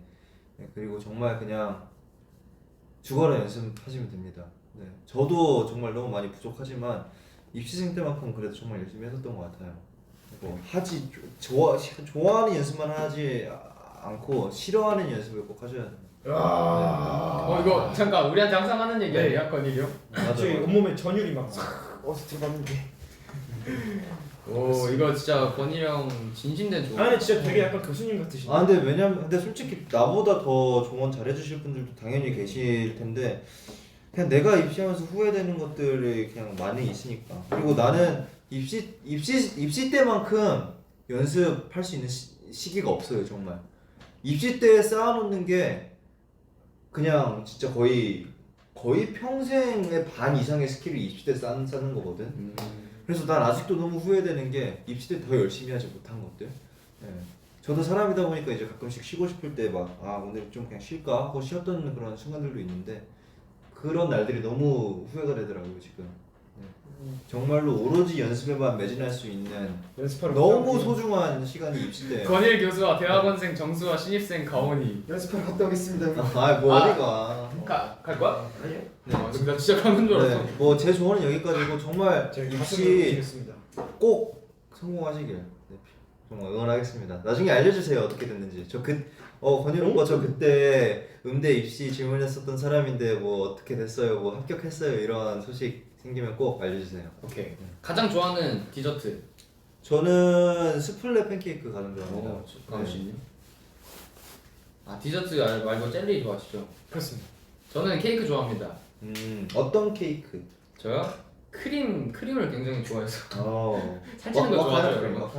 네, 그리고 정말 그냥 죽어라 연습하시면 됩니다. 네, 저도 정말 너무 많이 부족하지만 입시생 때만큼 그래도 정말 열심히 했었던 것 같아요. 뭐 좋아하는 연습만 하지 않고 싫어하는 연습을 꼭 하셔야 돼요. 이거 잠깐 우리한테 항상 하는 얘기 아니야? 건일이 형? 저희 온몸에 전율이 막 어디서 들어봤는데. 이거 진짜 건일이 형 진심된 조언. 근데 진짜 되게 약간 교수님 같으시네. 근데 솔직히 나보다 더 조언 잘해주실 분들도 당연히 계실 텐데, 그냥 내가 입시하면서 후회되는 것들이 그냥 많이 있으니까. 그리고 나는 입시 때만큼 연습할 수 있는 시기가 없어요, 정말. 입시 때 쌓아놓는 게 그냥 진짜 거의 평생의 반 이상의 스킬을 입시 때 쌓는 거거든. 그래서 난 아직도 너무 후회되는 게 입시 때 더 열심히 하지 못한 것들. 예. 저도 사람이다 보니까 이제 가끔씩 쉬고 싶을 때 오늘 좀 그냥 쉴까 하고 쉬었던 그런 순간들도 있는데, 그런 날들이 너무 후회가 되더라고요 지금. 네. 정말로 오로지 연습에만 매진할 수 있는 연습하러 너무 소중한 시간이 입시 때. 건일 교수와 대학원생 정수와 신입생 가온이 연습하러 갔다 오겠습니다. 어디가? 갈 거야? 아니요. 나 진짜 가는 줄 알았어. 네, 뭐 제 조언은 여기까지고 정말 제가 입시 입시 꼭 성공하시길 네, 정말 응원하겠습니다. 나중에 알려주세요 어떻게 됐는지. 건일 오빠 저 그때 음대 입시 질문했었던 사람인데 뭐 어떻게 됐어요, 뭐 합격했어요, 이런 소식 생기면 꼭 알려주세요. 오케이. 가장 좋아하는 디저트. 저는 스플레 팬케이크 가장 좋아합니다. 가온 씨님. 디저트 말고 젤리 좋아하시죠? 그렇습니다. 저는 케이크 좋아합니다. 어떤 케이크? 저요? 크림을 굉장히 좋아해서 살찌는 거 뭐 좋아해요. 하는 여러분.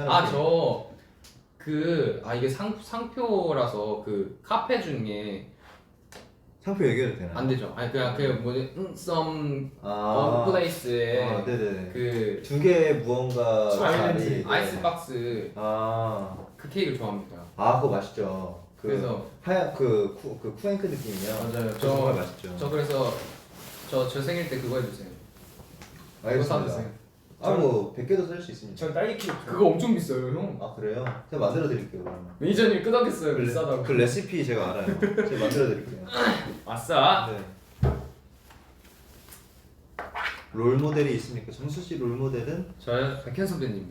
크림? 이게 상표라서 그 카페 중에 상표 얘기해도 되나요? 안 되죠. 그냥 그 뭐지 some place에 네네. 그 두 개의 무언가 아일랜드. 아이스박스 그 케이크를 좋아합니다. 그거 맛있죠. 그래서 하얀 그 쿠앤크 느낌이요. 맞아요. 정말 맛있죠. 저 그래서 저 생일 때 그거 해주세요. 그거 알겠습니다. 사주세요. 뭐 100개도 살 수 있습니다. 전 딸기 케이크. 그거 엄청 비싸요, 형. 그래요? 제가 만들어 드릴게요. 그러면. 매니저님이 끄덕했어요. 비싸다고. 그 레시피 제가 알아요. 제가 만들어 드릴게요. 아싸. 네. 롤 모델이 있습니까? 정수 씨 롤 모델은? 저요? 백현 선배님.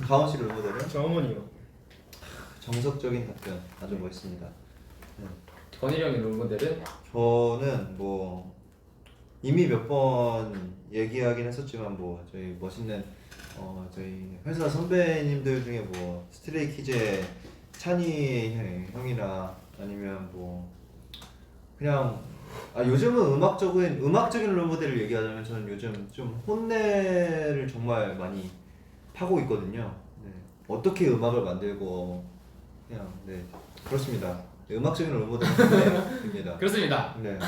가온 씨 롤 모델은? 저 어머니요. 정석적인 답변 아주 멋있습니다. 건일 형의 롤모델은? 저는 뭐 이미 몇 번 얘기하긴 했었지만 뭐 저희 멋있는 저희 회사 선배님들 중에 뭐 스트레이키즈의 찬이 형이나 아니면 뭐 그냥 요즘은 음악적인 롤모델을 얘기하자면 저는 요즘 좀 혼내를 정말 많이 파고 있거든요. 네. 어떻게 음악을 만들고 그냥 네 그렇습니다. 네, 음악적인 롤모델입니다. 그렇습니다. 네.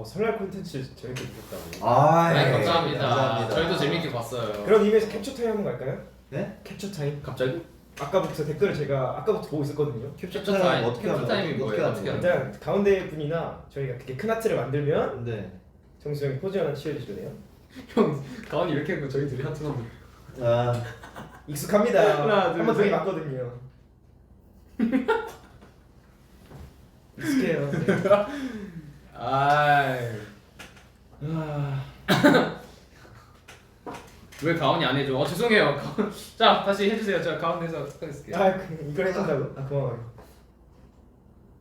설날 콘텐츠 재밌게 보셨다고. 네, 네, 감사합니다. 저희도 재밌게 봤어요. 그런 의미에서 캡처 타임 한번 갈까요? 네? 캡처 타임. 갑자기? 아까부터 댓글을 제가 아까부터 보고 있었거든요. 캡처 캡처 타임 타임, 어떻게 캡처 하는 타임이 거예요? 뭐예요? 어떻게 하는 일단 가운데 분이나 저희가 그렇게 큰 하트를 만들면 거예요? 네. 정수 형이 포즈 하나 취해주네요. 형 가온이 이렇게 했고 저희 둘이 하트 만들. 아 익숙합니다. 하나, 둘, 한번 셋. 저희 봤거든요. 익숙해요. 네. 아이. 아, 왜 가온이 안 해줘? 죄송해요. 자 다시 해주세요. 제가 가운데서 하겠습니다. 이걸 해준다고? 아 고마워요.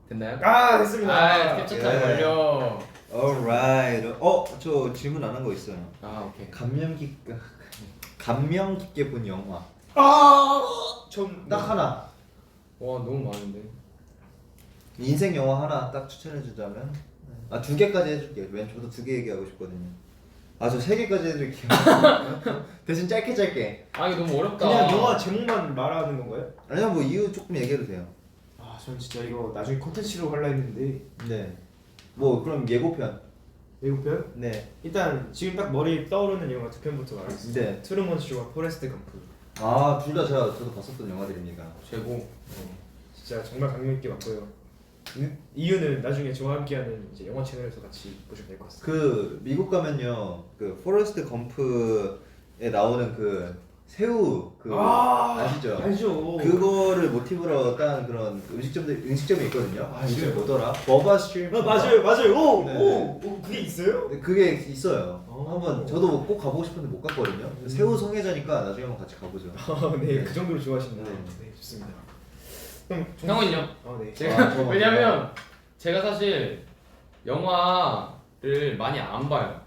됐나요? 아 됐습니다. 아 캡처 타임 예. 완료. alright. 저 질문 안 한 거 있어요. 아 오케이. 감명 깊게 본 영화. 전 딱 하나. 와 너무 많은데. 인생 영화 하나 딱 추천해 주자면 두 개까지 해줄게요. 왜냐면 저도 2개 얘기하고 싶거든요. 저 3개까지 해드릴게요. 대신 짧게. 아 이거 너무 어렵다. 그냥 영화 제목만 말하는 건가요? 아니면 뭐 이유 조금 얘기해도 돼요. 전 진짜 이거 나중에 콘텐츠로 하려 했는데 네. 뭐 그럼 예고편. 예고편? 네. 일단 지금 딱 머리에 떠오르는 영화 2편부터 말하겠습니다. 네. 트루먼 쇼와 포레스트 검프. 둘 다 저도 봤었던 영화들입니다. 최고. 진짜 정말 감명 있게 봤고요. 이유는 나중에 저와 함께하는 이제 영화 채널에서 같이 보시면 될 것 같습니다. 그 미국 가면요, 그 포레스트 검프에 나오는 그 새우 아시죠? 알죠. 그거를 모티브로 딴 그런 음식점이 있거든요. 아, 이름이 진짜요? 뭐더라? 버바 스트림. 맞아요. 오, 네. 오, 그게 있어요? 그게 있어요. 오. 한번 저도 꼭 가보고 싶은데 못 갔거든요. 새우 성애자니까 나중에 한번 같이 가보죠. 네, 네. 그 정도로 좋아하신다. 네. 네, 좋습니다. 그럼 형은요? 네. 제가 왜냐면 제가 사실 영화를 많이 안 봐요.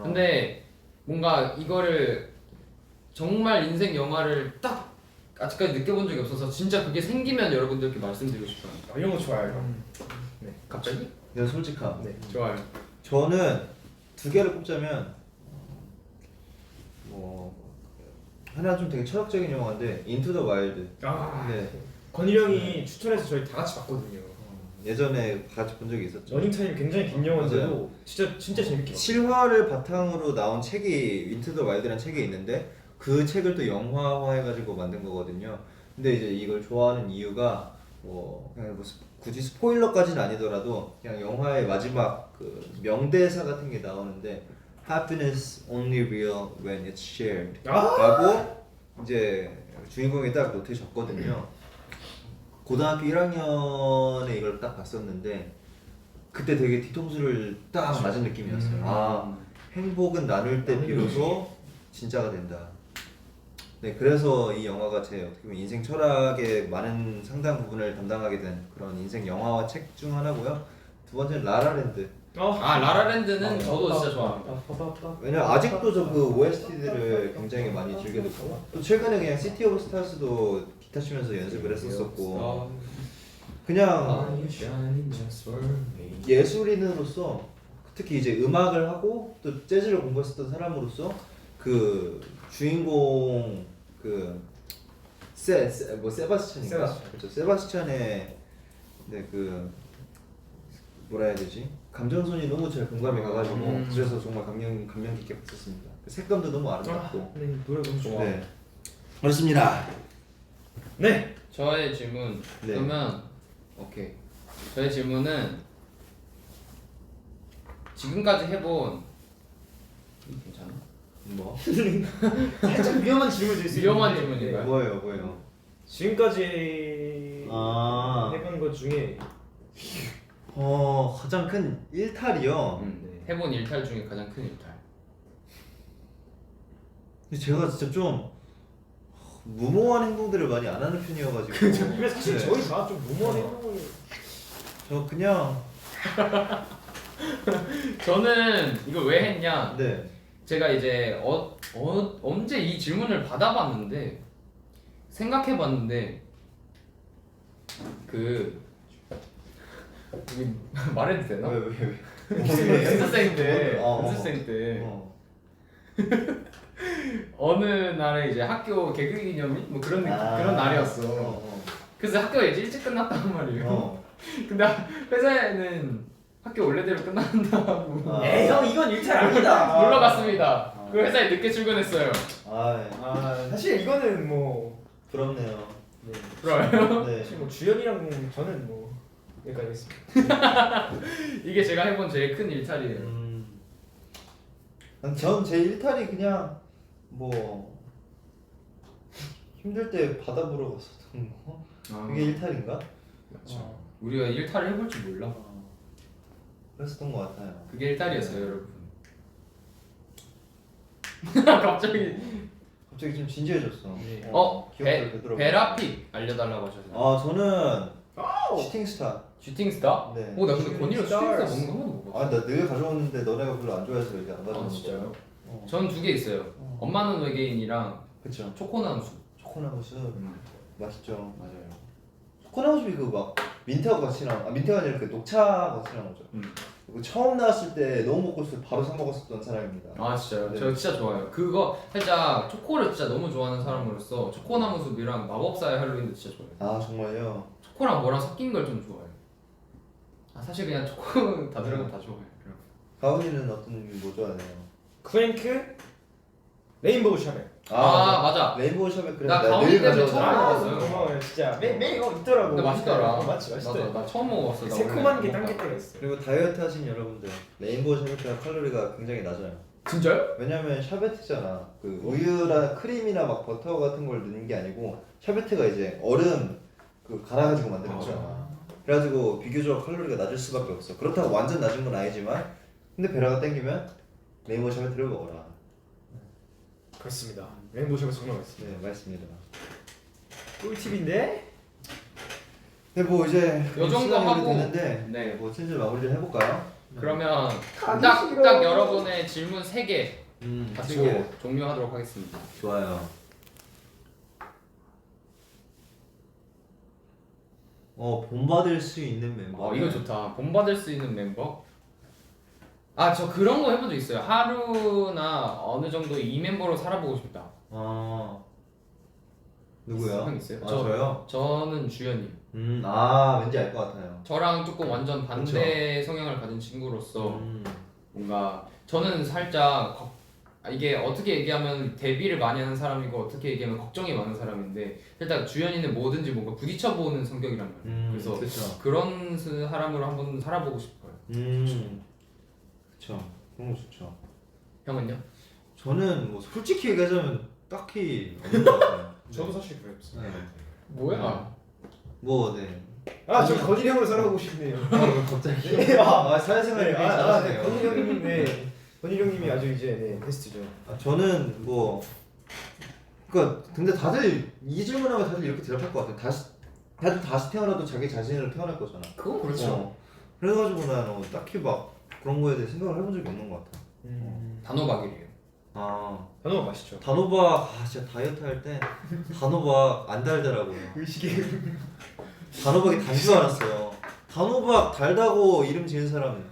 근데 뭔가 이거를 정말 인생 영화를 딱 아직까지 느껴본 적이 없어서 진짜 그게 생기면 여러분들께 말씀드리고 싶어요. 이런 거 좋아요. 네, 갑자기? 이건 솔직함. 네. 좋아요. 저는 2개를 꼽자면 하나 좀 되게 철학적인 영화인데 인투 더 와일드. 네. 건일 형이 추천해서 저희 다 같이 봤거든요. 예전에 같이 본 적이 있었죠. 러닝타임 굉장히 긴 영화인데도 맞아요. 진짜 재밌게 봤어요. 실화를 바탕으로 나온 책이 인투 더 와일드라는 책이 있는데 그 책을 또 영화화해가지고 만든 거거든요. 근데 이제 이걸 좋아하는 이유가 그냥 굳이 스포일러까지는 아니더라도 그냥 영화의 마지막 그 명대사 같은 게 나오는데 Happiness only real when it's shared 라고 이제 주인공이 딱 노트에 적거든요. 고등학교 1학년에 이걸 딱 봤었는데 그때 되게 뒤통수를 딱 맞은 느낌이었어요. 행복은 나눌 때 비로소 진짜가 된다. 네, 그래서 이 영화가 제 어떻게 보면 인생 철학의 많은 상당 부분을 담당하게 된 그런 인생 영화와 책 중 하나고요. 두 번째는 라라랜드. 라라랜드는 저도 진짜 좋아합니다. 왜냐면 아직도 저 그 OST들을 굉장히 많이 즐겨 듣고 또 최근에 그냥 시티 오브 스타즈도 기타 치면서 연습을 했었었고 그냥 예술인으로서 특히 이제 음악을 하고 또 재즈를 공부했었던 사람으로서 그 주인공 그 세바스찬인가? 그렇죠. 세바스찬의 뭐라 해야 되지? 감정선이 너무 잘 공감이 가가지고 그래서 정말 감명 깊게 봤었습니다. 색감도 너무 아름답고. 네, 노래 너무 좋아. 네. 그렇습니다. 네. 저의 질문 네. 그러면 오케이. 저의 질문은 지금까지 해본 괜찮아? 뭐? 살짝 위험한 질문일 수 위험한 있는데, 질문인가요? 뭐예요? 지금까지 해본 것 중에 가장 큰 일탈이요. 해본 일탈 중에 가장 큰 일탈. 근데 제가 진짜 좀 무모한 행동들을 많이 안 하는 편이어가지고. 그래서 사실 네. 저희 다 좀 무모한 행동을 저 그냥 저는 이걸 왜 했냐? 네. 제가 이제 언제 이 질문을 받아봤는데 생각해봤는데 이게 말해도 되나? 왜? 연습생 때 어. 연습생 때 어느 날에 이제 학교 개교 기념일 뭐 그런 아. 그런 날이었어. 그래서 학교가 이제 일찍 끝났단 말이에요. 근데 회사에는 학교 원래대로 끝난다고. 아. 에이 형 이건 일탈 아니다. 놀러 갔습니다. 그 회사에 늦게 출근했어요. 사실 이거는 뭐 부럽네요. 네. 그래요? 네. 사실 뭐 주연이랑 저는 뭐 여기까지 했습니다. 이게 제가 해본 제일 큰 일탈이에요. 전제 일탈이 그냥 뭐 힘들 때 바다 보러 갔었던 거. 그게 일탈인가? 그렇죠. 우리가 일탈을 해볼 줄 몰라. 그랬었던 것 같아요. 그게 일탈이었어요, 여러분. 갑자기 갑자기 좀 진지해졌어. 네. 기억들 되더라고요. 베라픽 알려달라고 하셨어요. 저는 슈팅스타. 슈팅스타? 네. 오, 나 근데 건이랑 슈팅스타 슈팅스타즈. 먹는 거 한 번도 못 봤어. 나 늘 가져오는데 너네가 별로 안 좋아해서 이제 안 가져오는 아, 진짜요? 어. 전 두 개 있어요. 엄마는 외계인이랑 그쵸. 초코나무수. 초코나무 숲 맛있죠. 맞아요. 초코나무 숲이 그 막 민트하고 같이 나온 민트가 아니라 그 녹차 같이 나온 거죠. 그거 처음 나왔을 때 너무 먹고 싶어서 바로 사 먹었었던 사람입니다. 아 진짜요? 네. 저 진짜 좋아해요. 그거 살짝 초코를 진짜 너무 좋아하는 사람으로서 초코나무숲이랑 마법사의 할로윈도 진짜 좋아해요. 아 정말요? 초코랑 뭐랑 섞인 걸 좀 좋아해요. 아 사실 그냥 초코 다 들어가면 다 좋아해요. 가은이는 어떤 뭐 좋아해요? 크랭크 레인보우 샤벨. 아, 맞아. 레인보우 샤베 그래. 나 가은이 때문에 처음 가져오잖아. 먹었어요. 고마워요 진짜. 매일 이거 있더라고. 근데 맛있더라. 맞지 맛있더라. 나 처음 먹어봤어. 나 새콤한 원래 게 못 당길 먹다가. 때가 있어. 그리고 다이어트 하신 여러분들 레인보우 샤베트가 칼로리가 굉장히 낮아요. 진짜요? 왜냐면 샤베트잖아. 그 우유나 크림이나 막 버터 같은 걸 넣는 게 아니고 샤베트가 이제 얼음 그 갈아가지고 만드는 거잖아. 그래가지고 비교적 칼로리가 낮을 수밖에 없어. 그렇다고 완전 낮은 건 아니지만 근데 베라가 땡기면 레인보우 샤베트를 먹어라. 그렇습니다. 레인보우 샤벨 정말 맛있습니다. 네, 맛있습니다. 꿀팁인데? 네, 뭐 이제 요 정도 시간이 하고 됐는데 네. 뭐 슬슬 마무리를 해볼까요? 그러면 가기 딱 싫어. 여러분의 질문 3개 가지고 되게 종료하도록 하겠습니다. 좋아요. 본받을 수 있는 멤버. 이거 좋다. 본받을 수 있는 멤버? 아, 저 그런 거 해본 적 있어요. 하루나 어느 정도 이 멤버로 살아보고 싶다. 누구요? 형 있어요? 저요? 저는 주현이. 왠지 알 것 같아요. 저랑 조금 완전 반대 성향을 가진 친구로서 뭔가 저는 살짝 이게 어떻게 얘기하면 데뷔를 많이 하는 사람이고 어떻게 얘기하면 걱정이 많은 사람인데 일단 주현이는 뭐든지 뭔가 부딪혀보는 성격이란 말이에요. 그래서 그쵸. 그런 사람으로 한번 살아보고 싶어요. 그쵸. 그런 거 좋죠. 형은요? 저는 뭐 솔직히 얘기하자면 딱히 없는 것 같아요. 저도 사실 그래요. 네. 뭐야? 뭐 네. 저 건일이 형으로 살아보고 싶네요. 갑자기. 네, 사회생활 네, 굉장히 잘하시네요. 건일 형님, 네, 건일 형님이 아주 이제 베스트죠. 저는 뭐 그러니까 근데 다들 이 질문하면 다들 이렇게 대답할 것 같아요. 다시 태어나도 자기 자신을 태어날 거잖아. 그건 그렇죠. 그래가지고 난 딱히 막 그런 거에 대해 생각을 해본 적이 없는 것 같아. 단호박이래요. 단호박 맛있죠. 단호박 진짜 다이어트 할 때 단호박 안 달더라고요. 의식의 단호박이 단 줄 알았어요. 단호박 달다고 이름 지은 사람은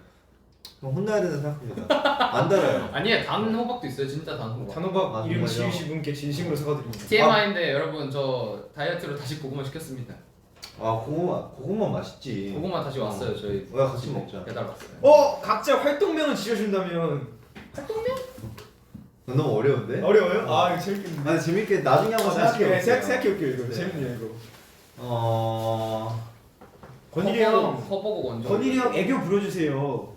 그럼 혼나야 된다 생각합니다. 안 달아요. 아니에요. 단호박도 있어요. 진짜 단호박. 단호박 이름 정말요? 지으신 분께 진심으로 사과드립니다. TMI인데 여러분 저 다이어트로 다시 고구마 시켰습니다. 고구마 맛있지. 고구마 다시 왔어요. 저희 야, 같이 먹자. 배달 왔어요. 각자 활동명을 지어준다면 너무 어려운데? 어려워요? 이거 재밌겠는데. 아니 재밌게 나중에 한번 생각해. 생각해볼게요 이거. 네. 재밌네요 이거. 건일이 형 허버고 원정. 건일이 형 애교 부려주세요.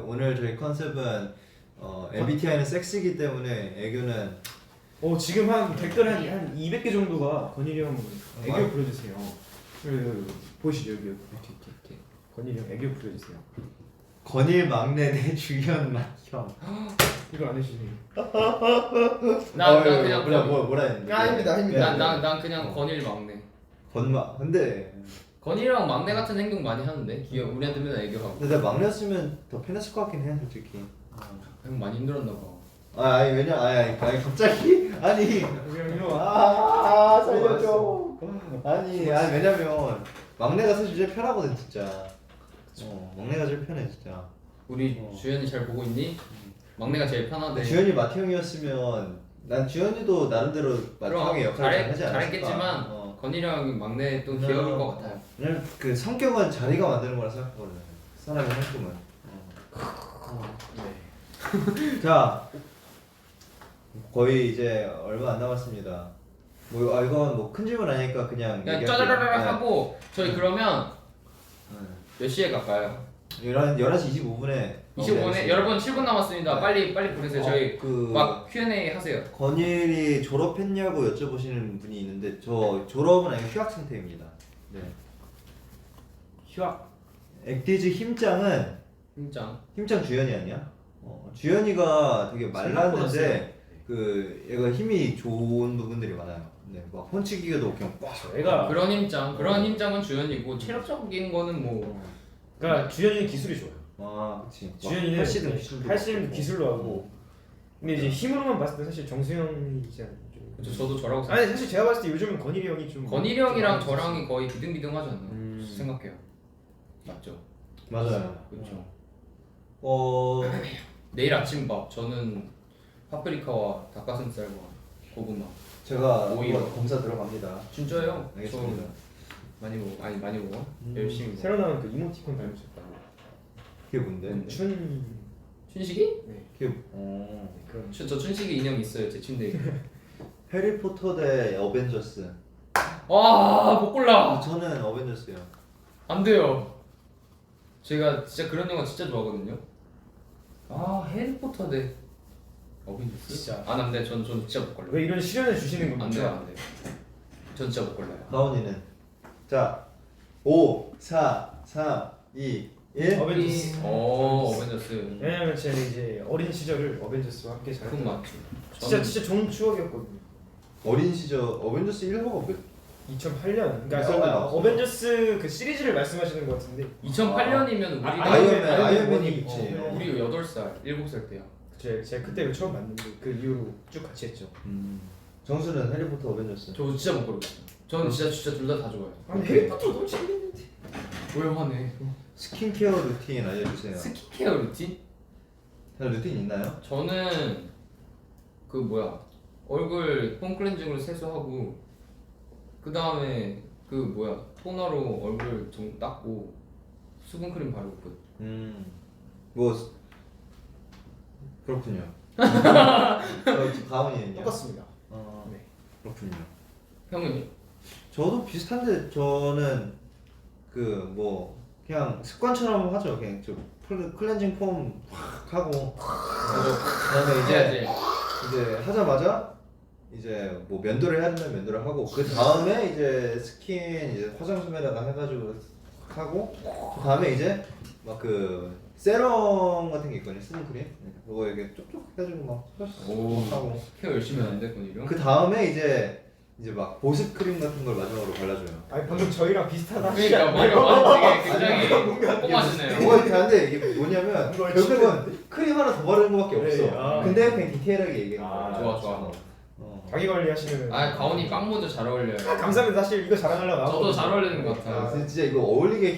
오늘 저희 컨셉은 MBTI는 섹스이기 때문에 애교는 지금 한 댓글 한 200개 정도가 건일이 형 애교 부려주세요. 보시죠 여기. 건일이 형 애교 부려주세요. 건일 막내 내 주현 맏형. 이거 안 해주세요. 난 그냥 뭐라 했는데? 아닙니다. 난 그냥 건일 막내. 근데 건일이랑 막내 같은 행동 많이 하는데 귀여워. 우리한테 맨날 애교하고. 내가 막내였으면 더 편했을 것 같긴 해 솔직히. 형 많이 힘들었나 봐. 아니 갑자기 아니 살려줘. 아니 왜냐면 막내가 사실 제일 편하거든 진짜. 막내가 제일 편해 진짜. 우리 주현이 잘 보고 있니? 막내가 제일 편하대. 주현이 마티형이었으면 난 주현이도 나름대로 마티형의 역할을 잘 하지 않았을까. 잘했겠지만 건일이 형이 막내 또 귀여울 것 같아요. 왜냐면 그 성격은 자리가 만드는 거라 생각하거든. 사람의 성품은. 네. 자, 거의 이제 얼마 안 남았습니다. 뭐 이건 뭐 큰 질문 아니니까 그냥 그냥 얘기할게요. 짜자라라 네. 하고 저희 그러면 몇 시에 갈까요? 11시 25분에 25분에 여러분 7분 남았습니다. 네. 빨리 보내세요. 저희 그 막 Q&A 하세요. 건일이 졸업했냐고 여쭤보시는 분이 있는데 저 졸업은 아니고 휴학 상태입니다. 네. 휴학 액티즈 힘짱은 팀장 주현이 아니야? 주현이가 되게 말랐는데 세요. 그 얘가 힘이 좋은 부분들이 많아요. 네, 막 펀치기가도 그냥 빡. 애가 그런 힘장은 주연이고 체력적인 거는 뭐 그러니까 주현이는 기술이 좋아요. 아, 그렇지. 주현이는 팔씨름 기술도 팔씨름 그렇고. 기술로 하고. 근데 이제 힘으로만 봤을 때 사실 정수영이지 않나 좀. 그쵸, 저도 저라고 아니 사실 제가 봤을 때 요즘은 건일이 형이 좀. 건일이 형이랑 저랑이 거의 비등비등하지 않나 생각해요. 맞죠? 맞아요. 그렇죠. 내일 아침밥 저는 파프리카와 닭가슴살과 고구마. 제가 오히려. 한번 검사 들어갑니다. 진짜요? 알겠습니다. 저 많이 먹어. 열심히 먹어. 새로 나온 그 이모티콘 닮으셨다. 그게 뭔데? 뭔데? 춘식이? 네. 그게 그런. 저 춘식이 인형 있어요 제 침대에. 해리포터 대 어벤져스. 못 골라. 저는 어벤져스요. 안 돼요. 제가 진짜 그런 영화 진짜 좋아하거든요. 해리포터 대 어벤져스? 진짜. 안 돼. 전 진짜 못 골라요. 왜 이런 시련을 주시는 겁니까? 안 돼요, 안 돼요. 전 진짜 못 골라요. 가온이는 자 5, 4, 3, 2, 1. 어벤져스. 어벤져스. 왜냐면 제가 이제 어린 시절을 어벤져스와 함께 잘. 그건 맞지. 진짜 좋은 추억이었거든요. 어린 시절 어벤져스 1호가 몇? 2008년. 몇 그러니까 살때 나왔어? 어벤져스 그 시리즈를 말씀하시는 것 같은데. 2008년이면 우리가 아이언맨이 있지. 우리 8살, 7살 때야. 제가 그때 처음 봤는데 그 이후로 쭉 같이 했죠. 정수는 해리포터 어벤져스. 저 진짜 못 고르겠어요. 저는 진짜 둘 다 좋아해요. 아니 해리포터 너무 재밌는데. 왜 화내? 스킨케어 루틴 알려주세요. 스킨케어 루틴? 루틴 있나요? 저는 얼굴 폼 클렌징으로 세수하고 그 다음에 토너로 얼굴 좀 닦고 수분크림 바르고 끝. 뭐 그렇군요. 가온이는요? 똑같습니다. 네. 그렇군요. 형은요? 저도 비슷한데 저는 그냥 습관처럼 하죠. 그냥 좀 클렌징 폼 확 하고 그다음에 이제 하자마자 이제 뭐 면도를 해야 되면 면도를 하고 그 다음에 이제 스킨 이제 화장솜에다가 해가지고 하고 그 다음에 이제 막 그 세럼 같은 게 있거든요. 수분크림 그거 이렇게 쪽쪽 해가지고 막 하고 케어 열심히 하는데 건일이 형? 그 다음에 이제 막 보습 크림 같은 걸 마지막으로 발라줘요. 아니 방금 저희랑 비슷하다. 그러니까 뭔가 되게 굉장히 꼼꼼하시네요. 뭐가 이렇게 하는데 이게 뭐냐면 이거 결국은 크림 하나 더 바르는 거밖에 없어. 네, 근데 그냥 디테일하게 얘기해. 좋아. 자기 관리 하시는. 가온이 빵모드 잘 어울려요. 감사합니다. 사실 이거 자랑하려고 나왔거든요. 저도 잘 어울리는 것 같아요. 진짜 이거 어울리게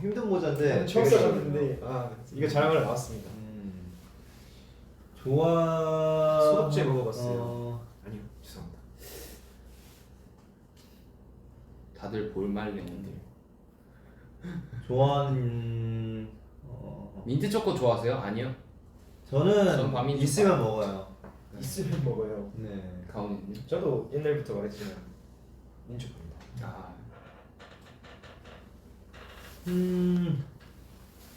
힘든 모자인데 처음 되게 써봤는데 이거 자랑하려고 나왔습니다. 좋아. 소독제 먹어봤어요. 아니요, 죄송합니다. 다들 볼말랭이들. 좋아하는 민트 초코 좋아하세요? 아니요. 저는 밤이 있으면 먹어요. 있으면 먹어요. 네. 가온이요? 저도 옛날부터 말했지만 민초입니다.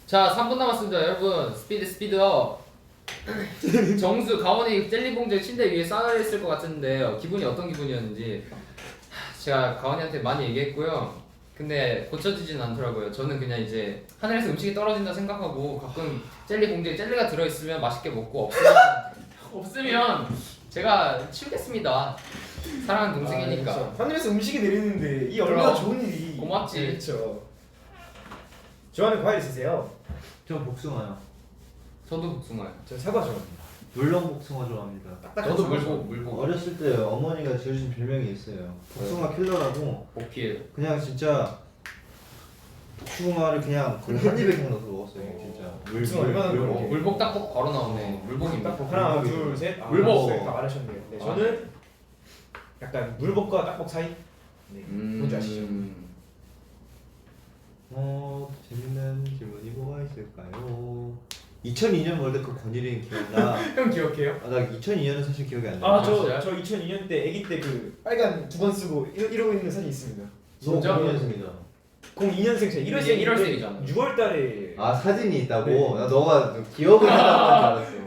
자, 3분 남았습니다, 여러분. 스피드업. 정수, 가온이 젤리 봉지 침대 위에 쌓여있을 것 같은데 기분이 어떤 기분이었는지 제가 가온이한테 많이 얘기했고요. 근데 고쳐지진 않더라고요. 저는 그냥 이제 하늘에서 음식이 떨어진다 생각하고 가끔 젤리 봉지에 젤리가 들어있으면 맛있게 먹고 없으면 제가 치우겠습니다. 사랑하는 동생이니까. 하늘에서 음식이 내리는데 이 얼마나 좋은 일이. 고맙지. 그렇죠. 좋아하는 과일 있으세요? 저 복숭아요. 저도 복숭아요. 저 사과 좋아합니다. 물렁 복숭아 좋아합니다. 저도 물고 어렸을 때 어머니가 지어주신 별명이 있어요. 복숭아 킬러라고. 복피예요. 그냥 진짜 복숭아를 그냥 거의 한 입에 그냥 넣어서 먹었어요 진짜. 복숭아 얼마나 그렇게. 물복 딱복 바로 나오네. 물복입니다. 딱복 하나 둘 셋. 물복. 다 말하셨네요. 네, 저는 약간 물복과 딱복 사이. 네. 뭔지 아시죠? 재밌는 질문이 뭐가 있을까요? 2002년 월드컵 권일이 기억나? 형 기억해요? 나 2002년은 사실 기억이 안 나. 아, 진짜요? 저 2002년 때 아기 때 그 빨간 두건 쓰고 이러고 있는 사진 있습니다. 진짜? 02년생이죠. 02년생 제 1월생 이게 1월생이잖아. 6월 달에 아 사진이 있다고? 네. 나 너가 기억을 한다고 줄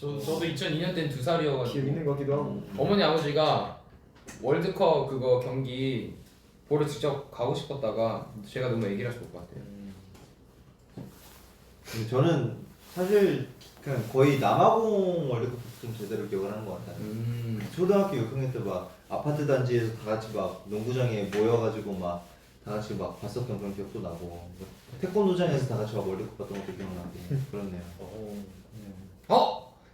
알았어. 저도 2002년 때는 2살이어가지고 기억 있는 것 같기도 하고. 어머니 아버지가 월드컵 그거 경기 보러 직접 가고 싶었다가 제가 너무 애기라서 못 갔대요. 근데 저는 사실 그냥 거의 남아공 월드컵 좀 제대로 기억을 하는 것 같아요. 초등학교 6학년 때 막 아파트 단지에서 다 같이 막 농구장에 모여가지고 막 다 같이 막 봤었던 그런 기억도 나고 태권도장에서 다 같이 막 월드컵 봤던 것도 기억나고 그렇네요.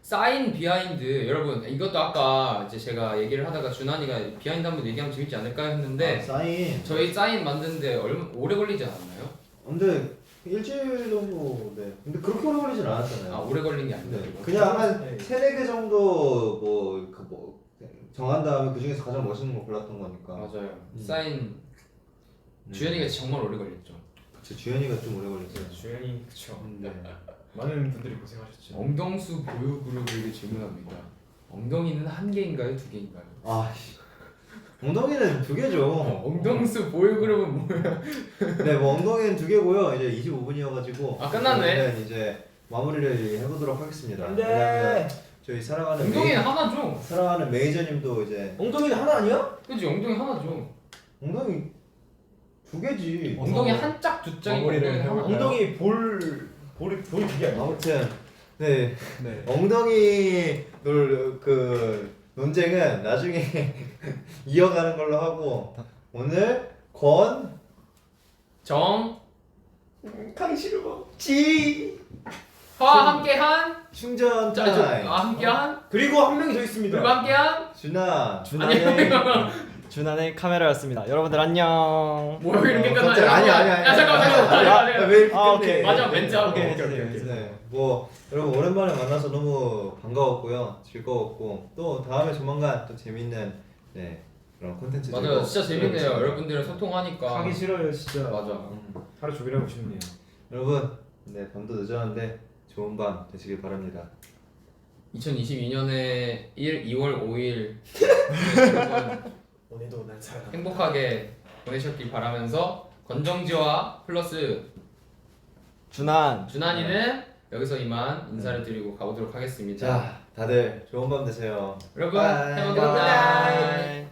사인 비하인드 여러분 이것도 아까 이제 제가 얘기를 하다가 준환이가 비하인드 한번 얘기하면 재밌지 않을까 했는데 사인. 저희 사인 만드는데 오래 걸리지 않았나요? 근데 일주일 정도 네. 근데 그렇게 오래 걸리진 않았잖아요. 아 오래 걸린 게 네. 아니고 그냥 한 네. 3-4개 정도 정한 다음에 그 중에서 가장 멋있는 거 골랐던 거니까. 맞아요. 사인 주현이가 정말 오래 걸렸죠. 그쵸, 주현이가 좀 오래 걸렸어요. 주연이 그쵸. 네. 많은 분들이 고생하셨죠. 엉덩수 보유 그룹에게 질문합니다. 엉덩이는 한 개인가요, 두 개인가요? 아씨. 엉덩이는 2개죠. 엉덩수 보유 그룹은 뭐야? 네, 뭐 엉덩이는 2개고요. 이제 25분이어가지고. 아, 끝났네. 이제 마무리를 해보도록 하겠습니다. 안돼. 왜냐면 저희 사랑하는 엉덩이는 하나죠. 사랑하는 메이저님도 이제 엉덩이는 하나 아니야? 그지 엉덩이 하나죠. 엉덩이 2개지. 엉덩이 한 짝 두 짝이 마무리를 엉덩이 하나. 해볼까요? 엉덩이 볼이 그게 아니야? 아무튼 네. 네. 엉덩이 그 논쟁은 나중에 이어가는 걸로 하고 오늘 정, 가기 싫어. 화 함께한 충전 타임 함께한 그리고 한 명이 더 있습니다. 그리고 함께한 준환의 카메라였습니다. 여러분들 안녕. 뭐야 이렇게 끝나? 갑자기 아니 야 잠깐만. 왜 이렇게 아, 끝내? 오케이. 마지막 멘트 하고. 오케이. 네, 뭐 여러분 오랜만에 만나서 너무 반가웠고요, 즐거웠고 또 다음에 조만간 또 재밌는 그런 콘텐츠 맞아요, 진짜 재밌네요. 여러분들이랑 소통하니까. 가기 싫어요 진짜. 맞아. 하루 종일 하고 싶네요. 여러분 밤도 늦었는데 좋은 밤 되시길 바랍니다. 2022년에 2월 5일 오늘도 난 살아. 행복하게 보내셨길 바라면서 건정지와 플러스 준환이는 여기서 이만 인사를 드리고 가보도록 하겠습니다. 자, 다들 좋은 밤 되세요. 여러분, 바이. 행복한 굿나잇.